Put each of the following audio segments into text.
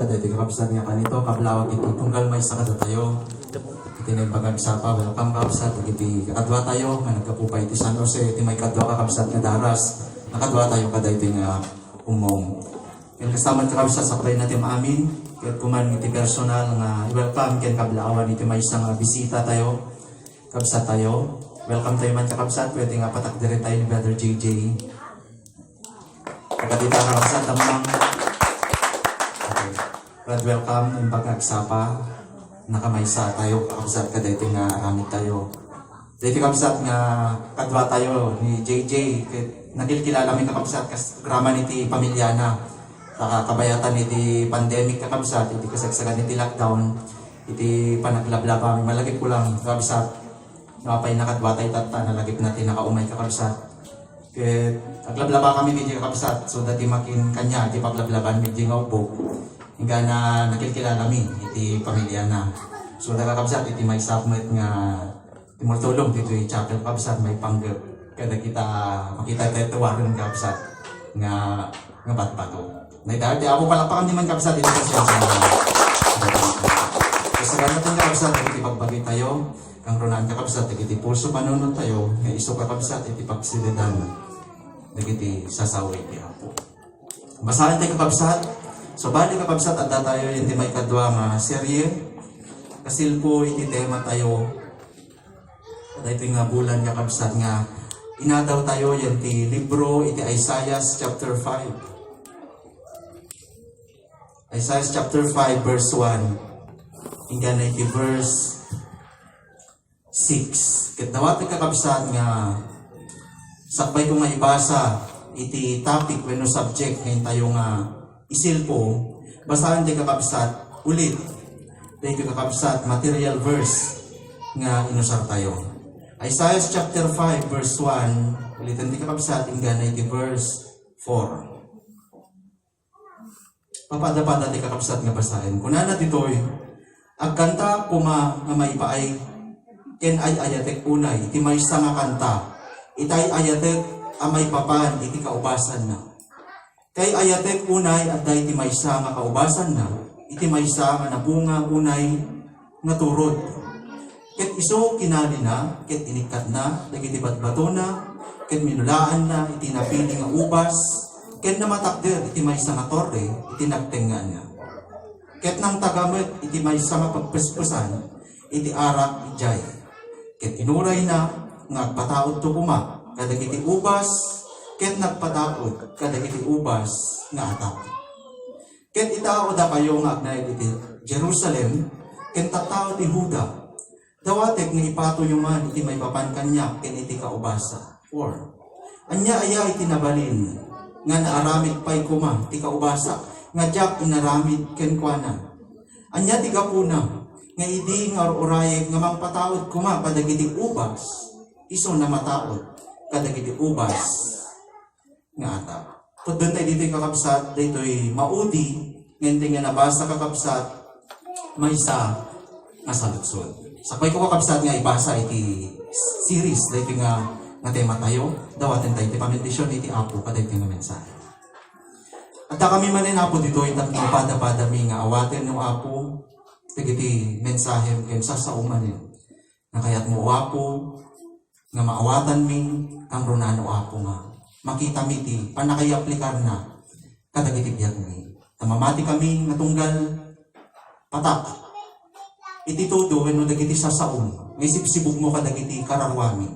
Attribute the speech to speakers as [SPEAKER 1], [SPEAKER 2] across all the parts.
[SPEAKER 1] kada iti kapsat nga kanito kablawag iti tunggal may sakada tayo. Iti nagpagagsapa welcome kapsat iti kadwa tayo nga nagkapupay iti San Jose iti may kadwa ka kapsat nga daras. Nakadwa tayo kada iti nga umong. Ken kasama ka kapsat sakbay natin amin. Ket kuman iti personal nga welcome ken kablawan iti may isang bisita tayo. Kapsat tayo. Welcome tayo man ka kapsat. Pwede nga patak dire tayo ni Brother JJ. Kakadita ka kapsat tamang. Brad, welcome yung pagkagsapa. Nakamaysa tayo, kakabsat ka dito nga aramid tayo. Dito kakabsat nga kadwa tayo ni JJ. Nagkilala may kakabsat kas grama niti pamilya na. Kabayatan iti pandemic kakabsat, iti kasagsagan iti lockdown. Iti panaglablaba, malagip ko lang kakabsat. Napay nakadwa tayo tata, nalagip natin nakaumay kakabsat. Aglablaba kami medyo kakabsat, so dati makin kanya, iti paglablaban medyo nga upo. Hingga na nakilkilala kami, iti pamilya na. So nakakabsat, iti may sapmet nga timultulong dito yung chapel kabsat, may panggap. Kada kita makita tayo tawarin kabsat nga batbato. Naitahati, ako palakpakan naman kabsat, iti kasya sa kasi gano'n kabsat, iti pagbagay tayo, kang runaan kabsat, iti pulso panunod tayo, nga iso kabsat, iti pagsilidan, iti sasawi, iti apo. Basahin tayo kabsat. So bali kakabsat at tayo yung may kadwa nga serye. Kasil po iti tema tayo. At ito nga bulan kakabsat nga inadaw tayo yung ti libro iti Isaiah chapter 5. Isaiah chapter 5 verse 1. Hingga na iti verse 6. Katawati kakabsat nga sakbay ko nga ibasa iti topic when no subject ngayon tayo nga isil po, basahan di kakabsat ulit. Di kakabsat material verse nga inusar tayo. Isaiah chapter 5 verse 1, ulitin di kakabsat ingga na iti verse 4. Papada-pada di kakabsat nga basahin. Kunana ditoy, agkanta kuma nga maipaay ken ay ayatek unay, iti maysa nga kanta, itay ayatek amay papan, iti kaubasan na. Kay ayatek unay at dahi iti maysa nga kaubasan na, iti maysa nga nabunga unay nga turod. Ket iso kinali na, ket inikat na, dagiti batbato na, ket minulaan na, iti napili nga ubas, ket namatakder iti maysa nga torre, iti nagtengan na. Ket nang tagamit iti maysa nga pagpespesan, iti arak ijay. Ket inuray na, nga pataod to kuma, kadagiti ubas, ket nagpataod kadagiti ubas nga atap. Ket itao da kayo nga agnay iti Jerusalem, ket tatao ti Huda. Dawatek nga ipato yung man iti may papan kanya ken iti kaubasa. 4. Anya aya iti nabalin nga naaramid pay kuma ti kaubasa nga diak inaramid ken kuana. Anya ti gapuna nga idi nga urayeg nga mangpataod kuma kadagiti ubas, iso na mataod kadagiti ubas nga atap. Pudon tayo dito'y kakabsat, dito'y maudi, ngayon nga nabasa kakabsat, may isa nga salutsod. Sakbay ko kakabsat nga ibasa iti series, dito'y nga tema tayo, dawatin tayo iti pamendisyon iti apo, kada iti nga mensahe. At kami manin apo dito'y tatlong pada-padami nga awatin ng apo, iti mensahe, kaya sasaumanin, na kaya't mo apo, nga maawatan mi, ang runano apo nga. Makita mi ti panakayaplikar na kadagiti biyak mi. Tamamati kami nga tunggal patak. Iti todo wenno dagiti sasaon. Nga sibsibog mo kadagiti kararwami.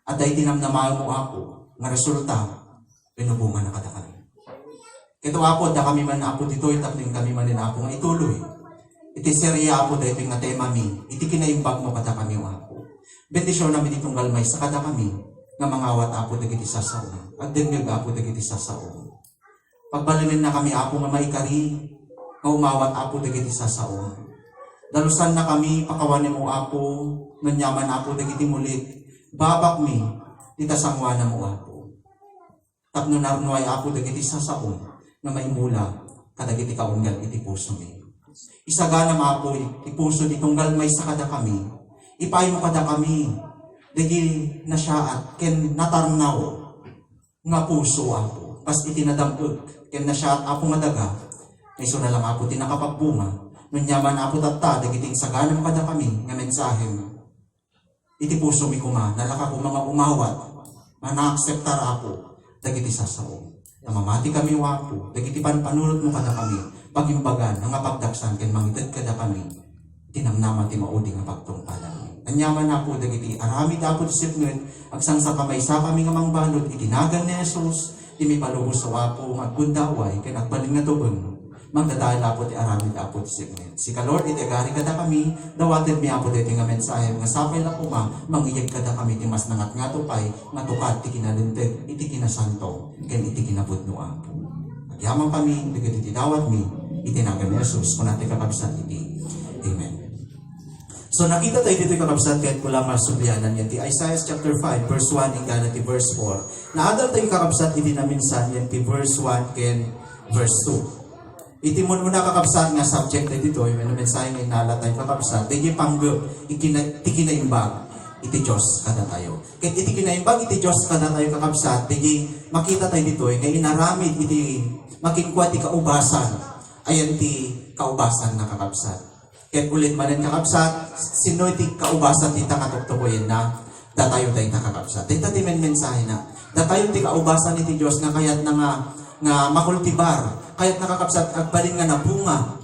[SPEAKER 1] At dahi tinamnamaan mo ako nga resulta wenno bunga na kada kami. Ito apo da kami man apo dito itapling kami man apo nga ituloy. Iti serya apo dahito nga tema mi. Iti kinaimbag mo kada kami apo. Bendisyon namin itunggal may sa kada kami. Nga mangawat apo dagiti sasaon. At dagdag apo dagiti sasaon. Pagbalinin na kami apo nga maikari, nga umawat apo dagiti sasaon. Dalusan na kami, pakawanin mo apo, nanyaman apo dagiti mulit. Babak mi, itasangwana mo apo. Tapno narnuay apo dagiti sasaon, nga maimula, kadagiti kaunggal iti puso mi. Isagana apo, ipuso itunggal may sakada kami. Ipayo kada kami, dagi na siya at ken natarnaw nga puso apo. Pas itinadampot ken na siya at apo nga daga May na lang apo ti nakapagbunga. Nunyaman apo tatta, dagiting saganam kada kami, nga mensahem. Iti puso mi kuma, nalaka ko mga umawat, mana-akseptar apo, dagiti sasao. Namamati kami wapo, dagiti panpanulot mo kada kami, pagimbagan, nga pagdaksan, ken mangitad kada kami, tinamnaman ti maudi nga pagtungpalan. Anyaman na po dagiti aramid apo disipnuen agsang sa kamay sa kami nga mangbalod itinagan ni Jesus ti mi palubos sa wapo nga gundaway ken agbalin nga tugon magdadala po ti aramid apo disipnuen. Si ka Lord iti agari kada kami dawated mi apo diti nga mensahe nga sapay la kuma mangiyag kada kami ti mas nangat nga tupay nga tukad ti kinalinteg iti kinasanto ken iti kinapudno apo. Agyaman kami dagiti dawat mi itinagan ni Jesus kun ati kakabsat iti. Amen. So nakita tayo dito yung kakabsat kahit ko lang masubyanan yan. Ti Isaiah chapter 5 verse 1 hingga ti verse 4. Naadal tayo yung kakabsat iti naminsan yan ti verse 1 ken verse 2. Iti mo na kakabsat nga subject na dito yung mensahe nga inala tayo kakabsat. Iti panggap, iti kinaimbag iti Diyos kada tayo. Kahit iti kinaimbag iti Diyos kada tayo kakabsat. Iti makita tayo dito nga inaramid iti makinkwa ti kaubasan. Ayan ti kaubasan na kakabsat. Kaya ulit man ang kakabsat, sino iti kaubasan ti takatoktokoyin na datayo tayo nakakabsat. Ito ti mensahe na. Datayo ti kaubasan iti Diyos nga kayat na nga makultibar, kayat nakakabsat agbalin nga nabunga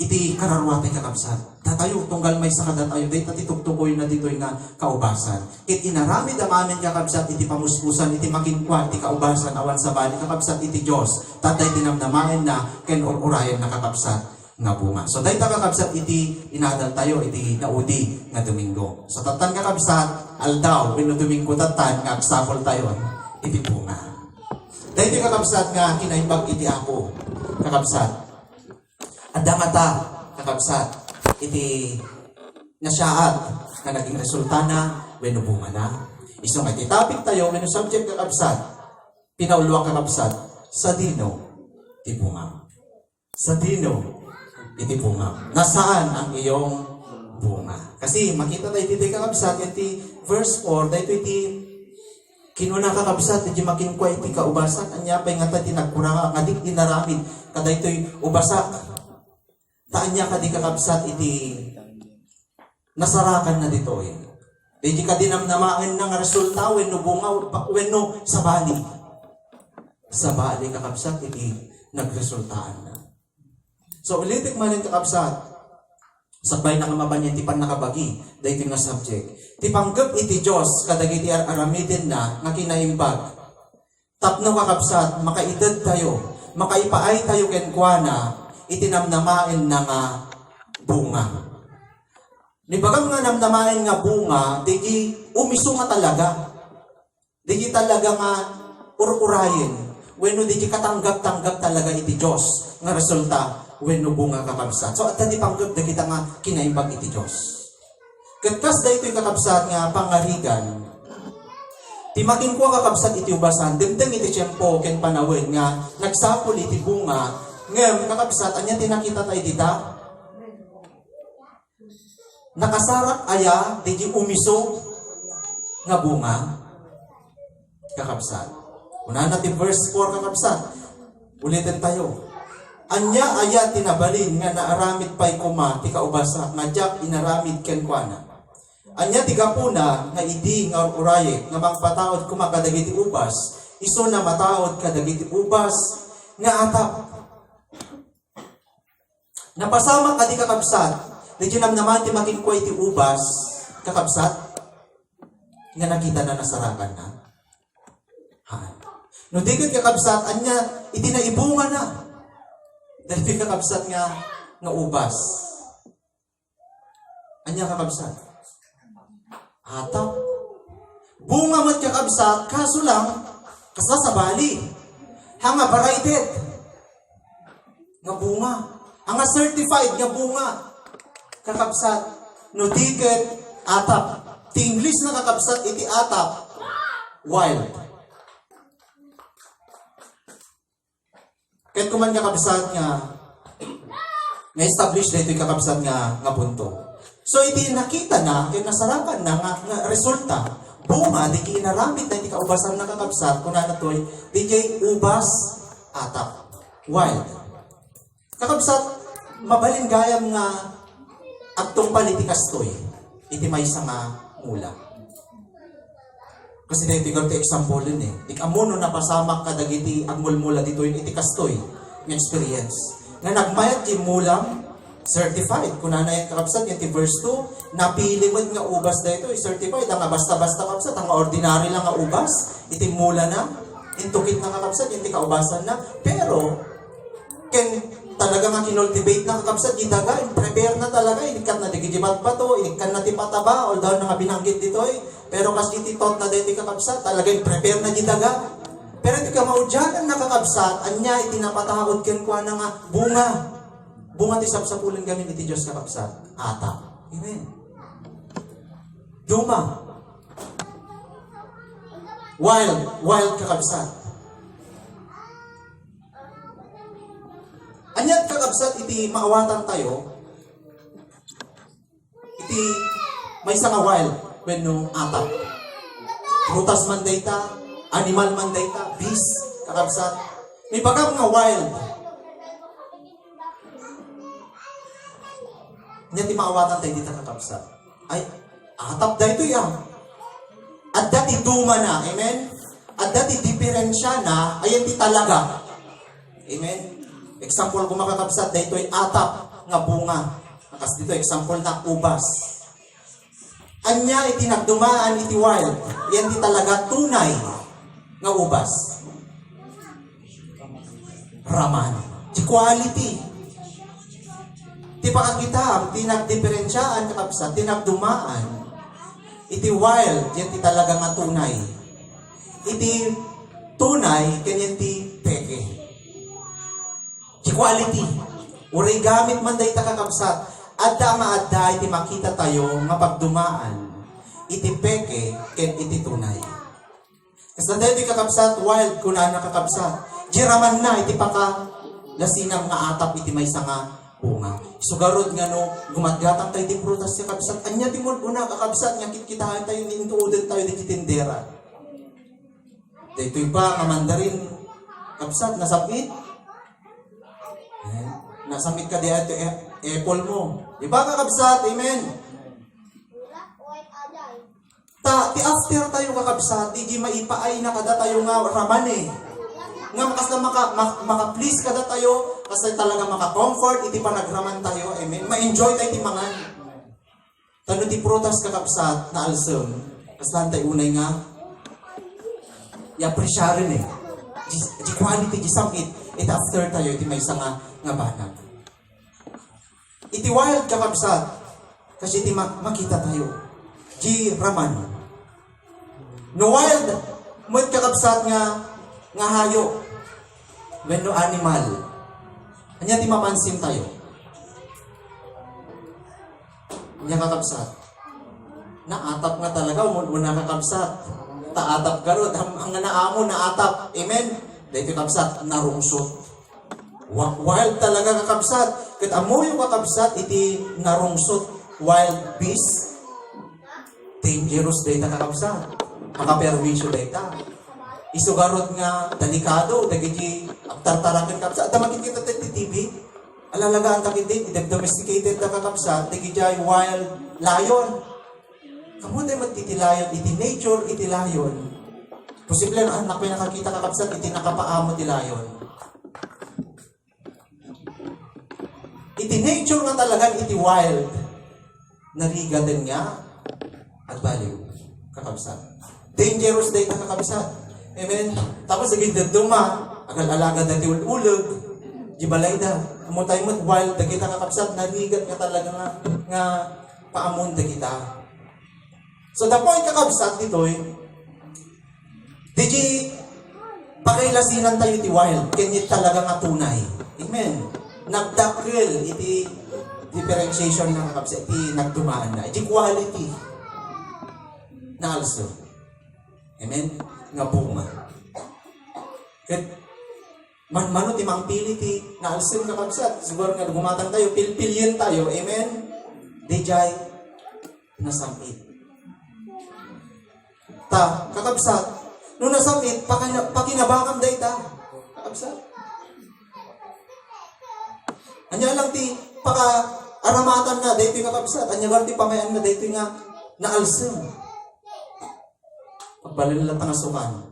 [SPEAKER 1] iti kararwa tayo kakabsat. Datayo, tunggal may saka datayo, dahil ti tuktukoyin na dito nga kaubasan. Kit inaramid ang amin kakabsat iti pamuspusan, iti makinkwa, iti kaubasan, awan sa bali kakabsat iti Diyos. Tatay tinamnamain na ken urayan na kakabsat nga bunga. So dahil kakabsat iti inadal tayo iti naudi nga Domingo. So tatan kakabsat aldaw wenno Domingo tatan nga agsapol tayo iti bunga. Dahil kakabsat nga kinaimbag iti ako kakabsat. Adamata kakabsat iti nasyaat nga naging resulta na wenno bunga na. Iso nga iti topic tayo wenno subject kakabsat. Pinauluang kakabsat sa dino ti bunga. Sa dino iti bunga. Nasaan ang iyong bunga? Kasi makita tayo dito kakabsat, iti verse 4, dito iti kinuna kakabsat, iti makinkwa iti kaubasan, anya pa nga tayo nagkurang, ngadik dinaramid, kada ito'y ubasak. Taan niya kadi kakabsat, iti nasarakan na dito eh. Iti ka dinamnamaan ng resulta, wenno bunga, wenno sa bali. Sa bali kakabsat, iti nagresultaan na. So, ulitik man yung kakabsat. Sakbay na kamabanyan, ti pan nakabagi. Dahil nga subject. Ti panggap iti Diyos, kadagiti aramidin na, nga kinaimbag. Tapno kakabsat, makaidad tayo, makaipaay tayo kenkwana, itinamnamain na nga bunga. Nibagang nga namnamain nga bunga, digi umiso nga talaga. Digi talaga nga ururayin. Wenno digi katanggap-tanggap talaga iti Diyos, nga resulta, wenno bunga kakabsat. So, at tadi panggap na kita nga kinaimbag iti Diyos. Katkas da ito'y kakabsat nga pangarigan. Ti makinkwa kakabsat iti ubasan, demdeng iti tiyempo ken panawin nga nagsapol iti bunga. Ngem kakabsat, anya tinakita tayo dita? Nakasarap aya, di umiso nga bunga kakabsat. Una natin verse 4 kakabsat. Ulitin tayo. Anya aya tinabalin nga naaramid pa'y kuma ti kaubasa nga jak inaramid kenkwana. Anya ti gapuna nga idi nga uraye nga magpataod kuma kadagiti ubas iso na mataod kadagiti ubas nga atap. Napasama kadi kakabsat di naman ti makinkwa iti ubas kakabsat nga nakita na nasarakan na. No digit kakabsat anya iti naibunga na. Dahil kakabsat nga ubas. Anya kakabsat? Atap. Bunga mat kakabsat, kaso lang, kasasabali. Hanga varited. Nga bunga. Hanga certified nga bunga. Kakabsat. No digit, atap. Ti English na kakabsat, iti atap. Wild. Kahit kuman kakabsat nga establish na ito'y kakabsat nga punto. So, iti nakita na, kaya nasarapan na nga resulta, bunga, di inaramid na iti kaubasan na kakabsat, kung na nato'y, di ubas, atap, wild. Kakabsat, mabalin gayam nga agtong palitikas to'y, iti may nga mula. Kasi na iti ganito example yun eh. Ikamuno na pasamak ka dagiti agmulmula dito yung iti kastoy, yung experience. Na nagmayat yung mulam, certified. Kung na yung kakabsat, yung verse 2, napilimod nga ubas na ito, certified. Ang basta-basta kakabsat, ang ordinary lang nga ubas, iti mula na, intukit na kakabsat, yung kaubasan na. Pero, talaga nga kinultivate na kakabsat, itaga, prepare na talaga, inikat na digijibat pa to, inikat na tipataba, although na nga binanggit dito pero kasi ititot na dito kakabsat, talaga prepare na itaga. Pero iti ka maudyan ang nakakabsat, anya itinapatahod ken kwa na nga bunga. Bunga ti sapsapulan gamin iti Diyos kakabsat. Ata. Amen. Duma. Wild kakabsat. Anyat kakabsat iti maawatan tayo, iti may isa nga wild when no atap. Prutas man dayta, animal man dayta, beast, kakabsat. May bagam nga wild. Anyat iti maawatan tayo dito kakabsat. Ay, atap dayto yan. At dati duma na, amen? At dati diferensya na, ayan ti talaga. Amen? Example kung makakabsat, dito ay atap nga bunga. Kasi dito, example na ubas. Anya iti nagdumaan iti wild. Yan di talaga tunay nga ubas. Raman. Di quality. Di pakakita, di nagdiferensyaan kakabsat, di nagdumaan. Iti wild, yan di talaga nga tunay. Iti tunay, kanyan ti peke. Di quality. Uri gamit man dahi kakabsat. Adda maadda iti makita tayo nga pagdumaan. Iti peke ken iti tunay. Kasi dahil iti kakabsat, wild kuna nakakabsat. Jiraman na iti paka lasinang nga atap iti may nga bunga. Sugarod nga no, gumatgatang tayo iti prutas ti kakabsat. Anya ti mulbuna kakabsat, nga kitkitahan tayo, nintuudan tayo iti tindera. Dito'y pa, nga mandarin, kakabsat, nasapit. Nasamit ka diya ito apple mo. Diba kakabsat? Amen. Ti after tayo kakabsat, di maipaay na kada tayo nga raman eh. Nga makas na maka-please kada tayo, kasi talaga maka-comfort, iti pa nagraman tayo. Amen. Ma-enjoy tayo ti mangan. Tano ti prutas kakabsat na alsem. Kaslan tayo unay nga, i-appreciarin eh. Di quality, di samit. It after tayo, iti may isa nga banag. Iti wild kakabsat, kasi iti makita tayo. Di raman. No wild, mo't kakabsat nga hayo. When no animal. Anya ti mapansin tayo. Anya kakabsat. Naatap nga talaga, una kakabsat. Taatap ka ron, ang naamo naatap. Amen? Dahil kakabsat, narungsot. Wild talaga kakabsat. Kat amo yung kakabsat, iti narungsot wild beast. Dangerous data kakabsat. Makaperwisyo data. Isugarot nga delikado. Dagiti tartarakin kakabsat. At makikita tayo TV. Alalagaan tayo din. Domesticated na kakabsat. Dagiti wild lion. Kamu tayo magtitilayon. Iti nature, iti lion. Posible na anak may nakakita kakabsat. Iti nakapaamo ti lion. Iti nature nga talagang iti wild. Narigatin nga at baliw. Kakabsat. Dangerous day ka kakabsat. Amen? Tapos saging duma, agal-alaga na ti ululog, di balay da. Amutay mo't wild da kita kakabsat, narigat nga talaga nga paamon da kita. So the point kakabsat dito'y, di pakiilasinan tayo iti wild, kanya talaga nga tunay. Amen? Nagdakil iti differentiation ng kakabsat, iti nagdumaan na. Iti quality na also. Amen? Nga bunga. Kat mano ti mangpili ti na also kakabsat. Siguro nga gumatang tayo, pilpilyin tayo. Amen? Dijay nasamit. Kakabsat, nung nasamit, pakinabakam day ta. Kakabsat. Anya lang ti paka aramatan na daytoy kakabsat. Anya lang ti pamayan na daytoy nga naalsem. Pagbalin lang nga sukan.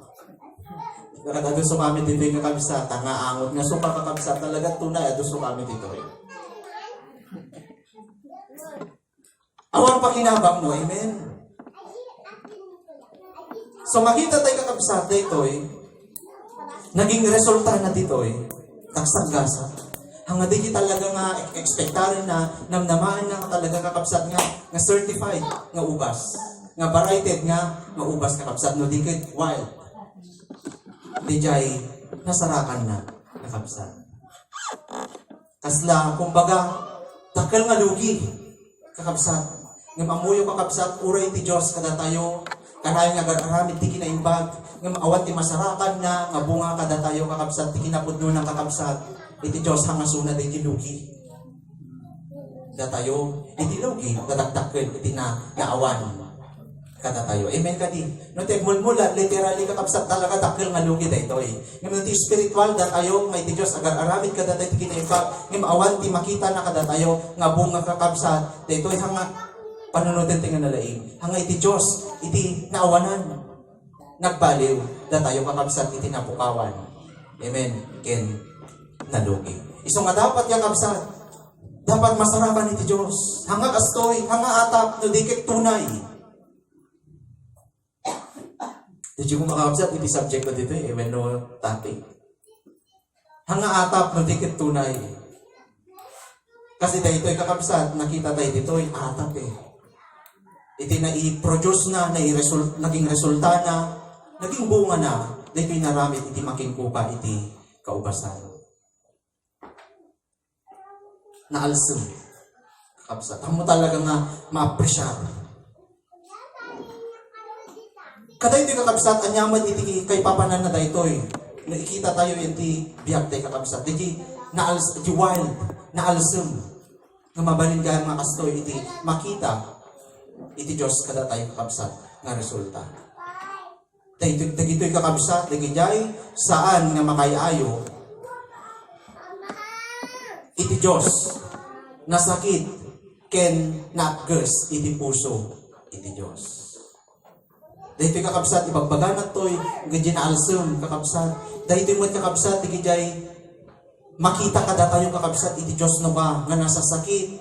[SPEAKER 1] Ado sumami dito yung kakabsat, nga angot nga suka kakabsat, talaga tunay, ado sumami dito eh. Awang pakinabang mo, amen? So makita tayo kakabsat dito eh, naging resulta na dito eh, taksak gasa. Hanga di talaga nga ekspektarin na namnamaan na talaga kakabsat nga certified nga ubas. Nga variety nga ubas kakabsat no dikit wild. Dijay nasarakan na kakabsat. Kasla kumbaga takal nga lugi kakabsat. Nga mamuyo kakabsat uray ti Dios kada tayo kanayon nga aramid ti kinaimbag nga maawat ti masarakan na nga bunga kada tayo kakabsat ti kinapudno ng kakabsat. Iti Diyos hangasuna da iti lugi. Da tayo, iti lugi, dadagdakin, iti na naawan. Kada tayo. Amen ka din. No, tegmulmula, literally kakabsat talaga dakil nga lugi da ito eh. Ngayon ti spiritual da tayo, may iti Diyos, agar aramid kada tayo iti kinaibag. Ngayon maawan ti makita na kada tayo, nga bunga kakabsat, da ito hanga panunutin ti nga nalaing. Hanga iti Diyos, iti naawanan. Nagbaliw, da tayo kakabsat, iti napukawan. Amen. Ken nalugi. Iso nga dapat yung kabsat. Dapat masarakan iti Diyos. Hanga kastoy, hanga atap, no dikit tunay. Did you makakabsat, iti subject ko dito eh, when no topic. Hanga atap, no dikit tunay. Kasi dito yung kakabsat, nakita tayo dito yung atap eh. Iti na i-produce na, naging resulta na, naging bunga na, dito yung naramit, iti makingkupa, iti kaubasan. Naalsem. Kakabsat. Ang mo talaga nga ma-appreciate. Kada iti kakabsat, anyaman iti kay papanan na daytoy. Nakikita tayo iti biyag tayo kakabsat. Iti wild, naalsem. Nga mabalin gaya mga kastoy, iti makita, iti Diyos kada tayo kakabsat nga resulta. Dagito'y kakabsat, dagito'y saan nga makayayo, iti Diyos, nasakit, ken nakgers, iti puso, iti Diyos. Dahito kakabsat, ibagbaganat to'y, gadyan alsum, kakabsat. Dahito yung kakabsat, digijay, makita kada tayong kakabsat, iti Diyos no ba, nga nasasakit,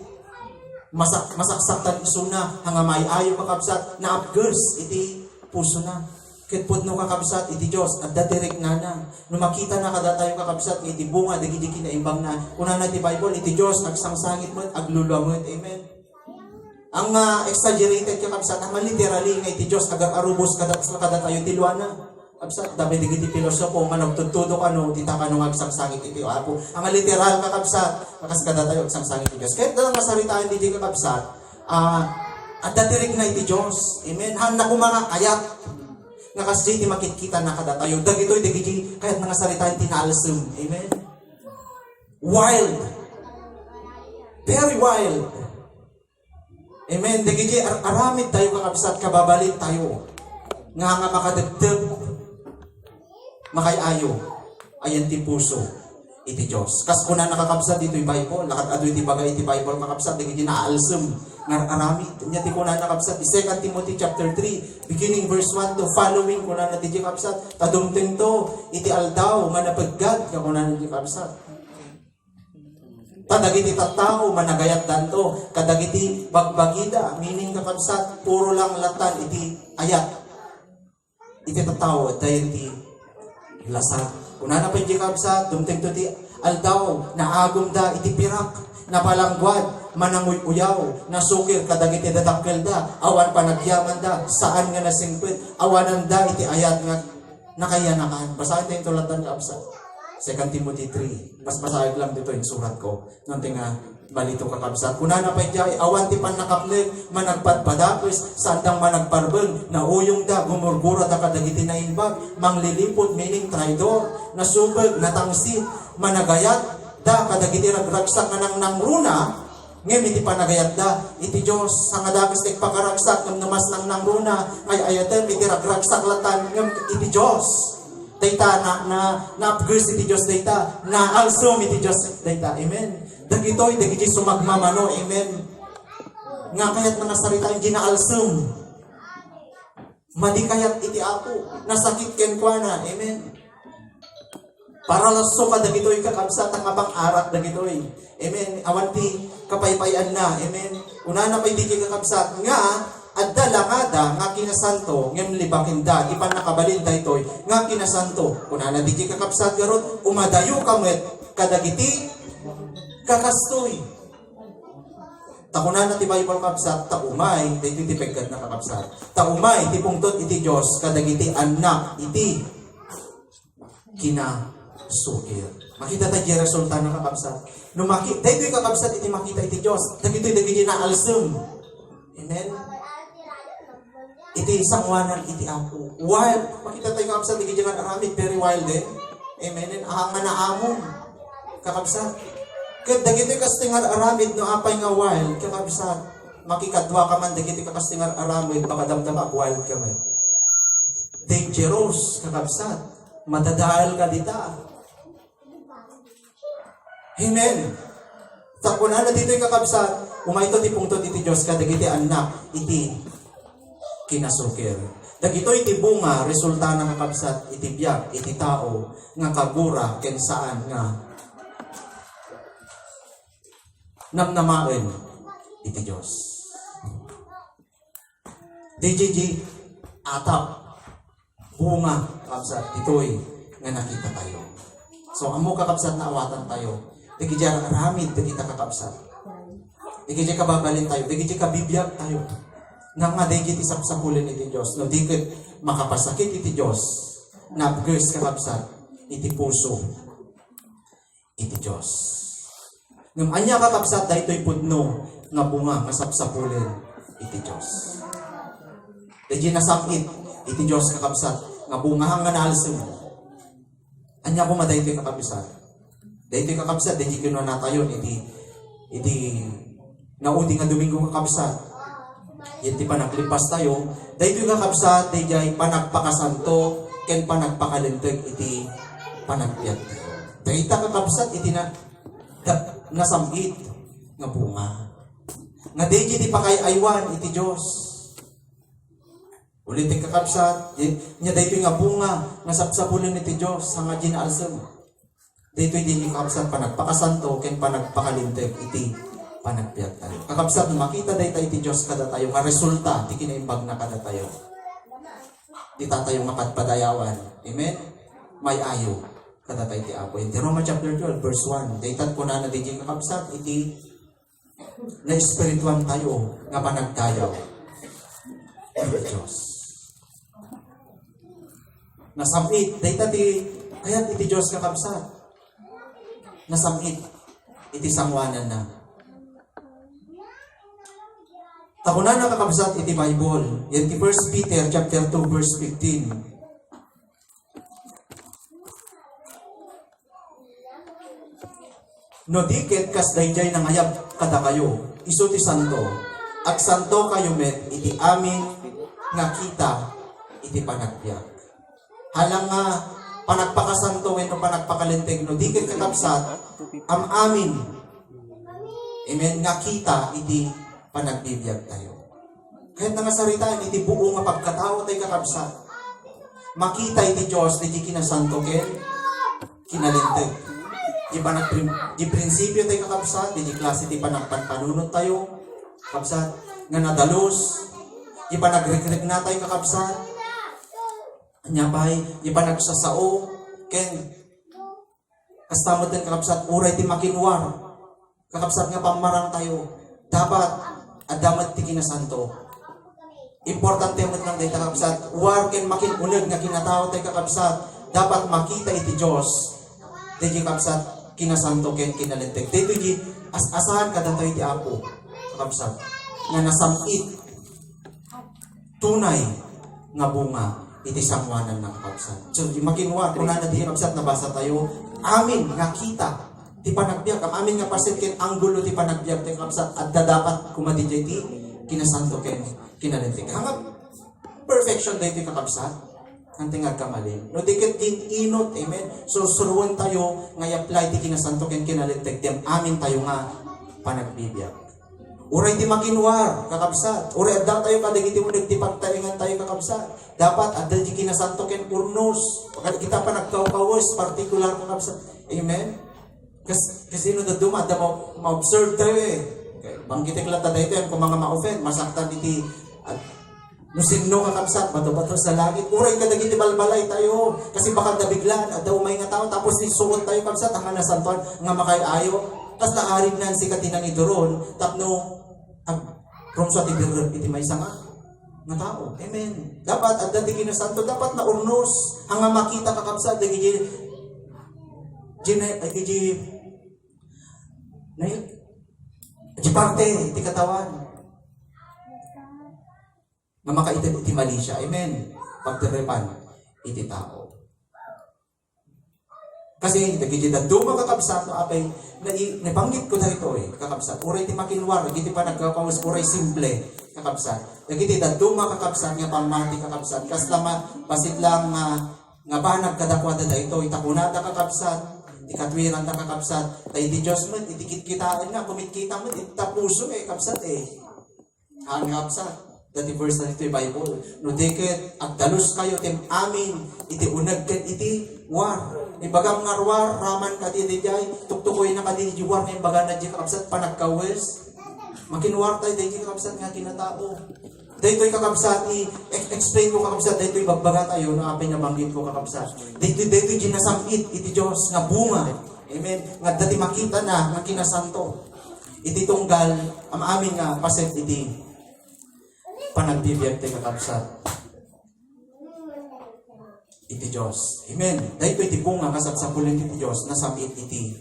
[SPEAKER 1] masaksaktan iso na, hanga may ayaw kakabsat, na upgers, iti puso na. Ket pudno kakabsat iti Dios at dadirek na. No makita na kada tayo kakabsat iti bunga dagiti kinaimbang na. Una na ti Bible iti Dios agsangsangit mo agluluamot. Amen. Ang exaggerated kakabsat ang literally nga iti Dios agar arubos kada tayo tiluana. Kabsat dabe digiti pilosopo managtudtudo kano tita kano agsangsangit iti apo. Ang literal kakabsat kakas kada tayo agsangsangit iti Dios. Ket dalang masaritaan iti kakabsat at dadirek na iti Dios. Amen. Han na mga kayat nga kasi di makikita na kada tayo. Dagito'y dagiti kahit mga salita yung tinaalsum. Amen? Wild. Very wild. Amen? Dagiti aramid tayo kakabsat, kababalit tayo. Nga makadagdag, makayayo. Ayan ti puso. Iti Diyos. Kas kuna nakakabsat dito yung Bible, lakat adoy ti bagay iti Bible kakabsat, dagiti naalsum. Nga aramid. Nya ti kuna nakabsat. 2 Timothy chapter 3, beginning verse 1 to following, kuna na ti kakabsat. Tadumting to, iti aldaw, manapagad, kuna na ti kakabsat. Kadagiti tattao, managayat danto. Kadagiti bagbagida, meaning kakabsat, puro lang latan, iti ayat. Iti tattao, dahil ti lasat. Kuna na pa yung kakabsat, dumting to ti aldaw, naagom da, iti pirak, napalangguad, mananguyaw, nasukir, kadagiti dadakkel da, awan panagyaman da, saan nga nasingpit, awanan da, iti ayat nga nakayanakan. Basahin tayo tulatan kakabsat. 2 Timothy 3. Mas basahin lang dito yung surat ko. Nunting nga, balito kakabsat. Kuna na pa yung awan ti panakaplig, managpadpadapis, sandang managparbeng, nauyong da, gumurgura da kadagiti na inbag, manglilipot, meaning traidor, nasubag, natangsit, managayat, da, kadagiti ragragsak nga nang nangruna, ngayon iti panagayat da, iti Diyos, ang adagas iti pakaragsak, ng namas nang nangruna, ay ayatem, iti ragragsak latan, iti Diyos. Dayta na upgrade iti Diyos dayta, na alsum iti Diyos dayta. Amen. Dagitoy, dagiti sumagmamano, amen. Nga kaya't mga sarita yung ginaalsam. Madi kaya't iti ako, nasakit ken kwa na, amen. Para lasso ka dagitoy kakabsat ang abang arat dagitoy. Amen. Awanti kapaypayan na, amen. Una na pa'y di kakabsat nga, adda langada nga kinasanto, ngem libakinda, ipan nakabalin daytoy, nga kinasanto. Una na di kakabsat garot, umadayo kamet, kadagiti, kakastoy. Takunan na ti Bible kapsat, taumay, dito ti pegkat na kakabsat. Taumay, ti pungtot iti Diyos, kadagiti anak, iti kinasukir. Makita tayo yung resulta ng kakabsat. Dahil yung kakabsat, iti makita iti Diyos. Dagito dagiti na alsum. Amen? Iti isang wanan, iti ako. Wild. Makita tayo kakabsat, dagiti nga aramid, very wild eh. Amen? Ahangan na amon. Kakabsat. Kaya dagiti kastingar aramid no apay nga wild, kakabsat. Makikadwa ka man, dagiti kastingar aramid, pakadamdama, wild ka man. Dangerous, kakabsat. Madadahal ka dita. Amen. Takunan na dito yung kakabsat, umayto ti pungtot iti Diyos ka, dagiti anak, iti kinasukir. Dagito iti bunga, resulta ng kakabsat, iti biyak, iti tao, nga kagura, ken saan nga namnamain iti Diyos. DJG, atap, bunga, kakabsat, ito'y nga nakita tayo. So, amo kakabsat na awatan tayo. Dagiti aramid, dagiti kakabsat. Dagiti kababalin tayo, dagiti kabibiyag tayo. Nang nga dagiti sapsapulin iti Diyos. No, dikit makapasakit iti Diyos. Nabgers kakabsat, iti puso iti Diyos. Ngam anya kakabsat, dahito'y pudno nga bunga, nga sapsapulin iti Diyos. Dagiti nasakit iti Diyos kakabsat, nga bunga nga naalsum. Anya ko madahito'y kakabsat. Dahito'y kakabsat, dahito'y kinuha na tayo, iti naudi nga Domingo kakabsat. Yan ti panaklipas tayo. Dahito'y kakabsat, dahito'y panagpakasanto, ken panagpakalintag, iti panagpiyat tayo. Dahita kakabsat, iti nasamit nga bunga. Nga dahito'y pakayaywan, iti Diyos. Ulitin kakabsat, niya dahito'y nga bunga, nga sapsapulin iti Diyos, sa nga ginaalsam. Dito'y din yung kakabsat panagpakasanto, ken panagpakalintek, iti panagpiyat tayo. Kakabsat, makita dahi tayo iti Diyos kada tayo, nga resulta, di kinaimbag na kada tayo. Di tayo nga patpadayawan. Amen? May ayo, kada tayo iti Apo. In Roma chapter 12, verse 1, daytat po na di yung kakabsat, iti na espirituan tayo, nga panagdayaw. Iti Diyos. Nasamit, daytat kaya't iti Diyos kakabsat. Nasamit, iti sangwanan na. Takunan na kakabsat iti Bible. Yan ti 1 Peter chapter 2 verse 15. No dikit kas dayjay nangayab kada kayo, iso ti santo. At santo kayo met, iti amin nga kita, iti panagbiag. Halang nga, panagpakasanto wenno panagpakalinteg no dikit kakabsat am amin. Amen nga kita iti panagbibiyag tayo. Kahit nga saritaan iti buo nga pagkatao tayo kakabsat. Makita iti Diyos iti kinasanto ken kinalinteg. Di prinsipyo tayo kakabsat, di klase ti panagpanpanunot tayo kakabsat nga nadalos. Di panagrekrek na tayo kakabsat. Anya pa'y ipanagsasao, ken kastamot din kakabsat, uray ti makinwar, kakabsat nga pamarang tayo, dapat adamat ti kinasanto. Importante mo lang tayo kakabsat, war ken makinunag nga kinatao tayo kakabsat, dapat makita iti Diyos, tayo kakabsat, kinasanto ken kinalinteg. Dito yung asahan ka tayo iti Apo, kakabsat, nga nasamit, tunay nga bunga, iti sangwanan ng kakabsat. So, makinwa, kung na di kakabsat, nabasa tayo, amin nga kita, ti panagbiag, ang amin nga pasit ken anggulo ti panagbiag, ti kakabsat, at dapat kumadijay ti kinasanto ken kinalintig. Hanggang perfection dahil ti kakabsat, Kanting agkamaling. No, di ket inot, amen. So, suruan tayo, ngay apply di kinasanto ken kinalitek, dem amin tayo nga panagbibiyag. Uray di makinwar, kakabsat. Uray adda tayo kadagiti mo nagtipagtalingan tayo kakabsat. Dapat adda di kinasanto ken urnos. Pagkat kita pa nagkaukawas, particular kakabsat. Amen? Kasi no daduma, adda ma-observe tayo eh. Okay. Bangkitik lang tayo ito, kung mga ma-offend, masaktan iti no sinno kakabsat, bato-bato sa langit. Uray kadagiti balbalay tayo. Kasi baka nabiglan, adda umay nga tao, tapos isuot tayo kakabsat, ang nasantuan, nga makayayo. Tapos naarin na si katinang idoron, tapno, from sa tibirot, iti may sanga nga tao. Amen. Dapat, at dati kinasanto, dapat na urnos, hanga makita kakabsat, dagi parte, iti katawan. Nga makaitin iti mali siya. Amen. Pagtiripan, iti tao. Kasi nagigida duma kakabsat no apay nabanggit ko na ito eh kakabsat uray ti makinwar giti pa nagkakawas uray simple kakabsat nagigida duma kakabsat nga pamati kakabsat kas lama basit lang nga banag kadakwada da ito itakunada kakabsat ikatwiran da kakabsat tay di Dios met itikit-kitaan nga kumitkita mo itapuso eh kakabsat eh kakabsat dati verse na ito yung Bible no deket agdalos kayo tim amin iti unag ken iti war ibagang ngarwar, raman ka di jay, tuktukoy na ka di war na imbaga na di kakabsat, panagkawes. Makinwar tayo, di kakabsat nga kinatao. Dito yung kakabsat, i-explain ko kakabsat, dito yung bagbaga tayo, no apay na banggit ko kakabsat. Dito yung ginasamit, iti Diyos, nga bunga. Amen. Nga dati makita na, nga kinasanto. Iti tunggal, ang amin nga, paset iti panagbibiyag tayo kakabsat. Iti Diyos. Amen. Dahil ko iti bunga kasapsapulan iti Diyos nasapit iti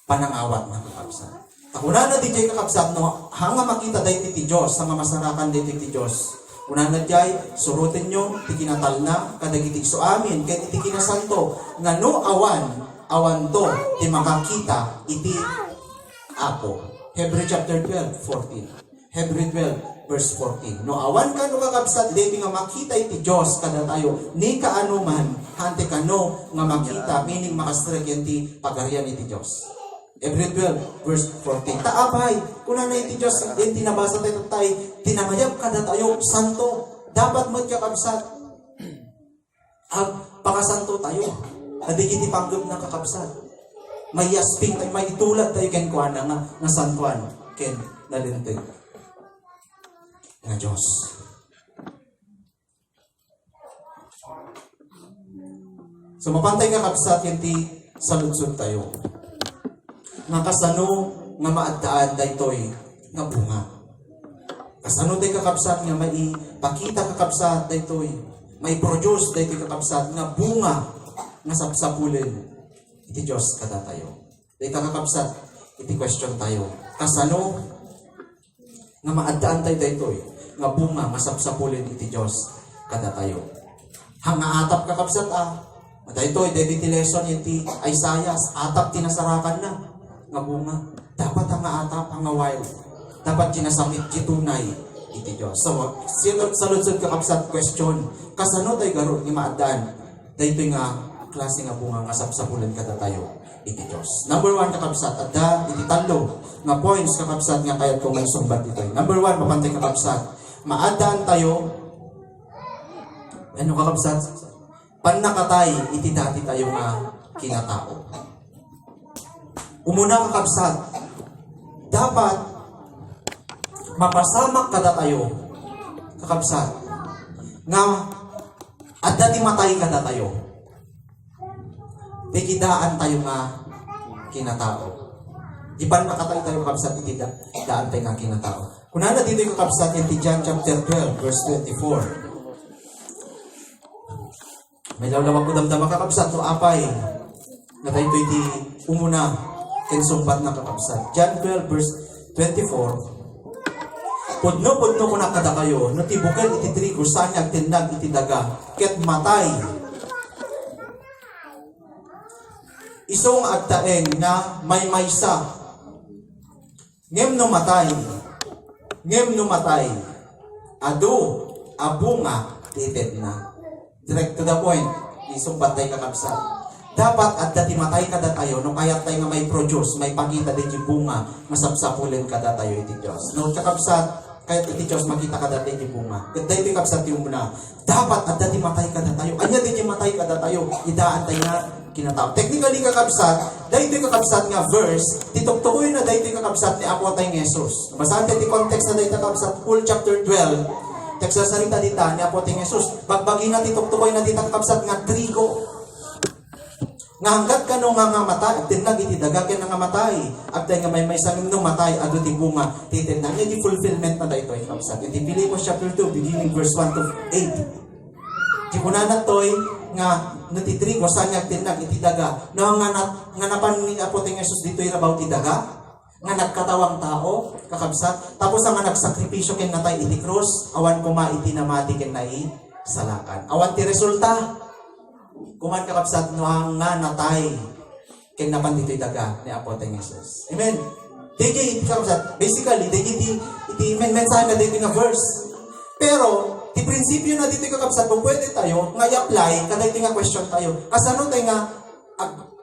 [SPEAKER 1] panangawat na kakabsat. Una na di jay kakabsat no hanga makita dahil iti Diyos hanga masarakan dahil iti Diyos. Una na jay surutin nyo iti kinatal na kadagiti so amin kaya iti kinasanto nga no awan to ti makakita iti Apo. Hebrew chapter 12, 14. Hebrew 12 verse 14. No awan ka no kakabsat dito nga makita iti Diyos kada tayo ni kaano man hante kano nga makita meaning makastrek yan ti pagarian iti Diyos. Hebrew 12 verse 14. Taapay kuna na iti Diyos din tinabasa tayo tinamayab kada tayo santo. Dapat mo kakabsat pakasanto tayo. Adigiti panggap na kakabsat. May yasping tayo, may itulad tayo ken kuana nga santuan ken nalintig na Diyos. So mapantay nga kabsat yan ti saludsod tayo. Nga kasano nga maadaan daytoy nga bunga. Kasano tayo kakabsat nga may pakita kakabsat daytoy. May produce daytoy kakabsat nga bunga nga sapsapulin. Iti Diyos kada tayo. Daytoy kakabsat iti question tayo. Kasano nga maadaan tayo daytoy nga bunga, masapsapulin iti Diyos kada tayo. Hanga atap kakabsat Matay ito, iti lesson iti Isaiah, atap tinasarakan na nga bunga. Dapat ang atap, ang wild. Dapat ginasamit gitunay iti Diyos. So, saludsod kakabsat question, kasano tayo garo ni maadaan? Dito nga klase nga bunga nga sapsapulin kada tayo iti Diyos. Number 1 kakabsat, adda iti talo nga points kakabsat nga kayat kong may sumbat ito. Number 1, mapantay kakabsat. Maadaan tayo, ano kakabsat? Panakatay, iti dati tayo nga kinatao. Umuna kakabsat, dapat mapasamak kada tayo, kakabsat, nga at dati matay kada tayo. Dikidaan tayo nga kinatao. Di ba nakatay tayo kakabsat, iti daan tayo nga kinatao. Kung na dito yung kakabsat, iti John chapter 12, verse 24. May lawlawag ko damdama kakabsat, o apay, na tayo iti umuna, kensumbat na kakabsat. John 12, verse 24. Pudno-pudno ko na kada kayo, no tibukan iti trigo, sanyag tinag iti daga, ket matay. Isong agtaeng na may maysa, ngem no matay, adu, abunga, Tited na. Direct to the point. Isumbat tayo kakabsat. Dapat at dati matay kada tayo, no kaya tayo nga may produce, may pakita din yung bunga, masapsapulin kada tayo iti Diyos. No kakabsat, kahit iti Diyos makita kada tayo yung bunga. Kaya iti kakabsat yung muna. Dapat at dati matay kada tayo. Anya din yung matay kada tayo, idaan tayo na kinatao. Technically kakabsat, dahil ito kakabsat nga verse, titoktokoy na dahil ito kakabsat ni Apo tayong Jesus. Basahan tayo yung context na dahil ito kakabsat, full chapter 12, teksasarita dita ni Apo tayong Jesus. Bagbagi na titoktokoy na dito kakabsat nga trigo. Nga hanggat ka nung nga matay, at tinag iti dagakin nga matay, at tayo nga may sangim nung matay, at iti bunga, titin na, yung fulfillment na dito ay kakabsat. Iti Philippians chapter 2, beginning verse 1 to 8. Di kunanan to'y nga natitrigo sa niya tinag iti daga. No nga napan ni Apo tayong Jesus dito yung about iti daga. Nga nagkatawang tao, kakabsat. Tapos nga nagsakripisyo ken natay iti krus, awan kuma iti namati ken nai salakan. Awan ti resulta. Kuman kakabsat no nga natay ken napan dito daga ni Apo tayong Jesus. Amen. Digi iti kakabsat. Basically, digi iti mensahe na dito nga verse. Pero ti prinsipyo na dito kakabsat, kung pwede tayo, nga i-apply, kada ito nga question tayo. Kasano tayo nga,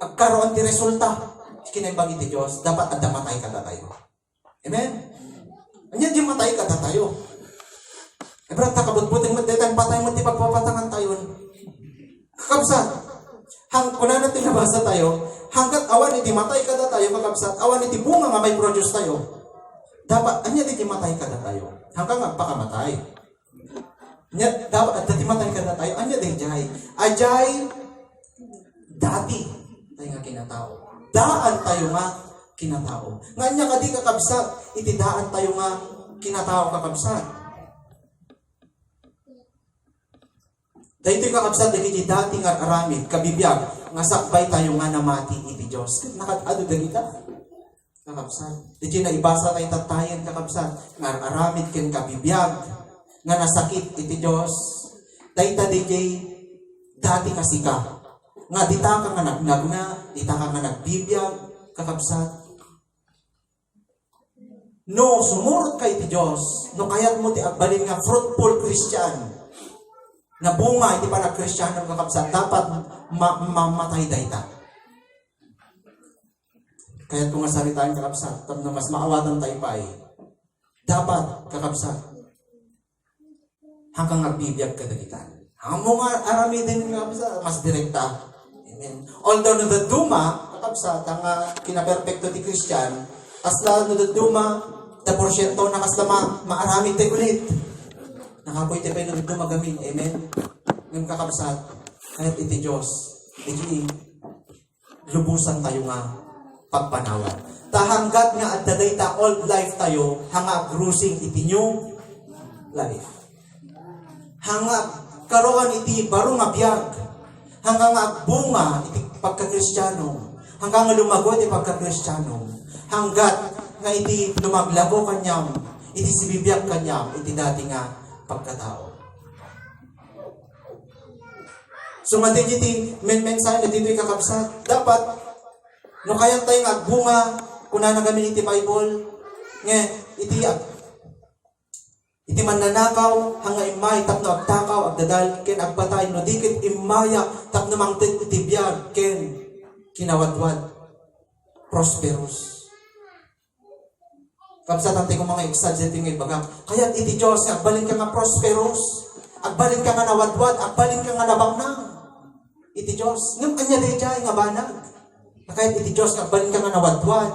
[SPEAKER 1] agkaroon ti resulta, kinaibag iti Diyos, dapat ada matay kada tayo. Amen? Anyan di matay kada tayo. E brad, takabot-buting matayang patay mo ti pagpapatangan tayo. Kakabsat, kung na natin nabasa tayo, hanggat awan iti matay kada tayo, kakabsat, awan iti bunga nga may produce tayo. Dapat, anyan iti matay kada tayo. Hanggang magpakamatay. Nya dapat at dati matay kada tayo. Anya din jay. Ajay dati tayo nga kinatao. Daan tayo nga kinatao. Nga nya kadi kakabsat, iti daan tayo nga kinatao kakabsat. Dahito kakabsat iti dati nga aramid kabibiyag nga sakbay tayo nga namati iti Dios. Nakatado dagita. Kakabsat. Diti na ibasa tayo tatayan kakabsat nga aramid ken kabibiyag nga nasakit iti Diyos, dahita DJ, dati kasi ka. Nga dita ka nga nagnagna, dita ka nga nagbibiyag, kakabsat. No, sumurot ka iti Diyos, no kayat mo ti agbalin nga fruitful Christian, na bunga iti pa na Christian ng kakabsat, dapat mamatay dahita. Kaya't kung masalitaan kakabsat, na mas maawatan tayo pa dapat kakabsat, hanggang nagbibiyag ka dagitan. Ang mga arami din nga mas direkta. Amen. Although no daduma, kakabsat, ang kinaperpekto ti Christian, asla no daduma, da porsyento na kasla maarami tayo ulit. Nakapoy tayo no daduma gamin. Amen. Ngayon kakabsat, kahit iti Diyos, iti lubusan tayo nga pagpanawan. Tahanggat nga at daday ta old life tayo, hanga cruising iti new life. Hanga karoon iti baro nga biyag, hanggang bunga iti pagka-Kristiyano, hanggang lumago iti pagka-Kristiyano, hanggat nga iti lumaglago kanyam, iti sibibiyag kanyam, iti dati nga pagkatao. So matin iti mensahe na dito kakabsat, dapat no kaya tayo nga bunga, kuna na gamin iti Bible, nga iti mananakaw, hanga imay, tapno agtakaw, agdadal, ken agbatay, no dikit imaya, tapno mangtit iti biyag, ken kinawadwad, prosperous. Kapsat ang tingong mga exaggerating ibaga, kaya iti Diyos, agbalin ka nga prosperous, agbalin ka nga nawadwad, agbalin ka nga nabangnang. Iti Diyos, ngam kanya di dyan, nga banag. Kaya iti Diyos, agbalin ka nga nawadwad,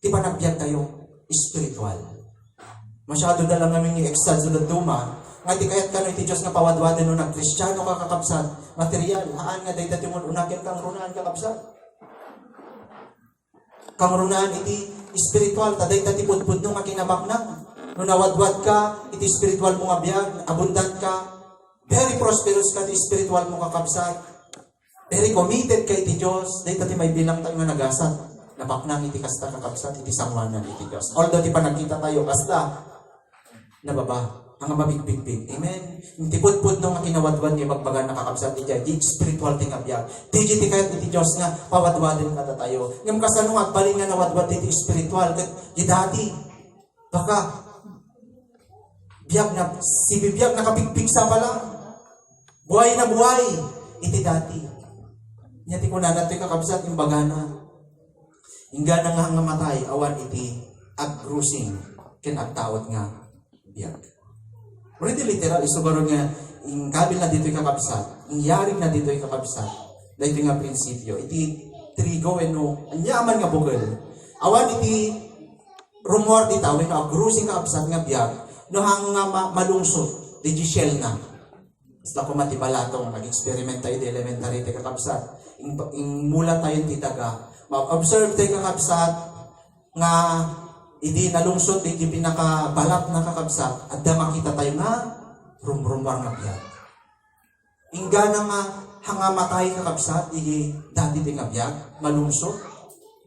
[SPEAKER 1] di ba nagbiyan tayo, spiritual. Masyado na lang namin i-exalt sa duma. Nga di kaya't ka no iti Diyos nga pawadwadan no nag-Kristyano ka kakabsat. Material, haan nga dahil mo unakin kang runaan kakabsat. Kang runaan iti spiritual, taday tati pudpud no nga kinabaknang. No nawadwad ka, iti spiritual mo nga biyag, abundant ka, very prosperous ka iti spiritual mo kakabsat. Very committed ka iti Diyos, dahil tati may bilang tayo nga nagasat. Nabaknang iti kasta kakabsat, iti sangwanan iti Diyos. Although di pa nagkita tayo, kasta, nababa, ang mabigbig-big. Amen. Yung tipud-pud nung kinawadwad niya bagbagan nakakabsat niya, di spiritual tingabiyag. Di jiti kahit iti Diyos nga, pawadwadin ka na tayo. Ngayon kasanong agbalin nga nawadwad iti spiritual, di dati, baka, biyag na, si bibiyag nakapigpig sa pala, Buhay na buhay, iti dati. Nyati ko na natin kakabsat yung bagana. Ingga na nga matay, awan iti agrusing, ken agtaot nga biyag. Muriti literal, isubaron nga, yung kabil na dito'y kakabsat, yung yarig na dito'y kakabsat, dahil nga prinsipyo, iti trigo, no, anyaman nga bugel. Awan iti rumor di tawin, no, agrusing kakabsat nga biyag, no hang nga malungsot, di shell na. Basta ko matibalatong, nag-experiment tayo di elementary tayo kakabsat. Yung mula tayo titaga, mag-observe tayo kakabsat, nga hindi nalungsot, hindi pinakabalat na kakabsat, at da makita tayo nga, rumrumwar nga biyag. Ingga na nga, hanga matay kakabsat, dati tayo nga biyag, malungsot,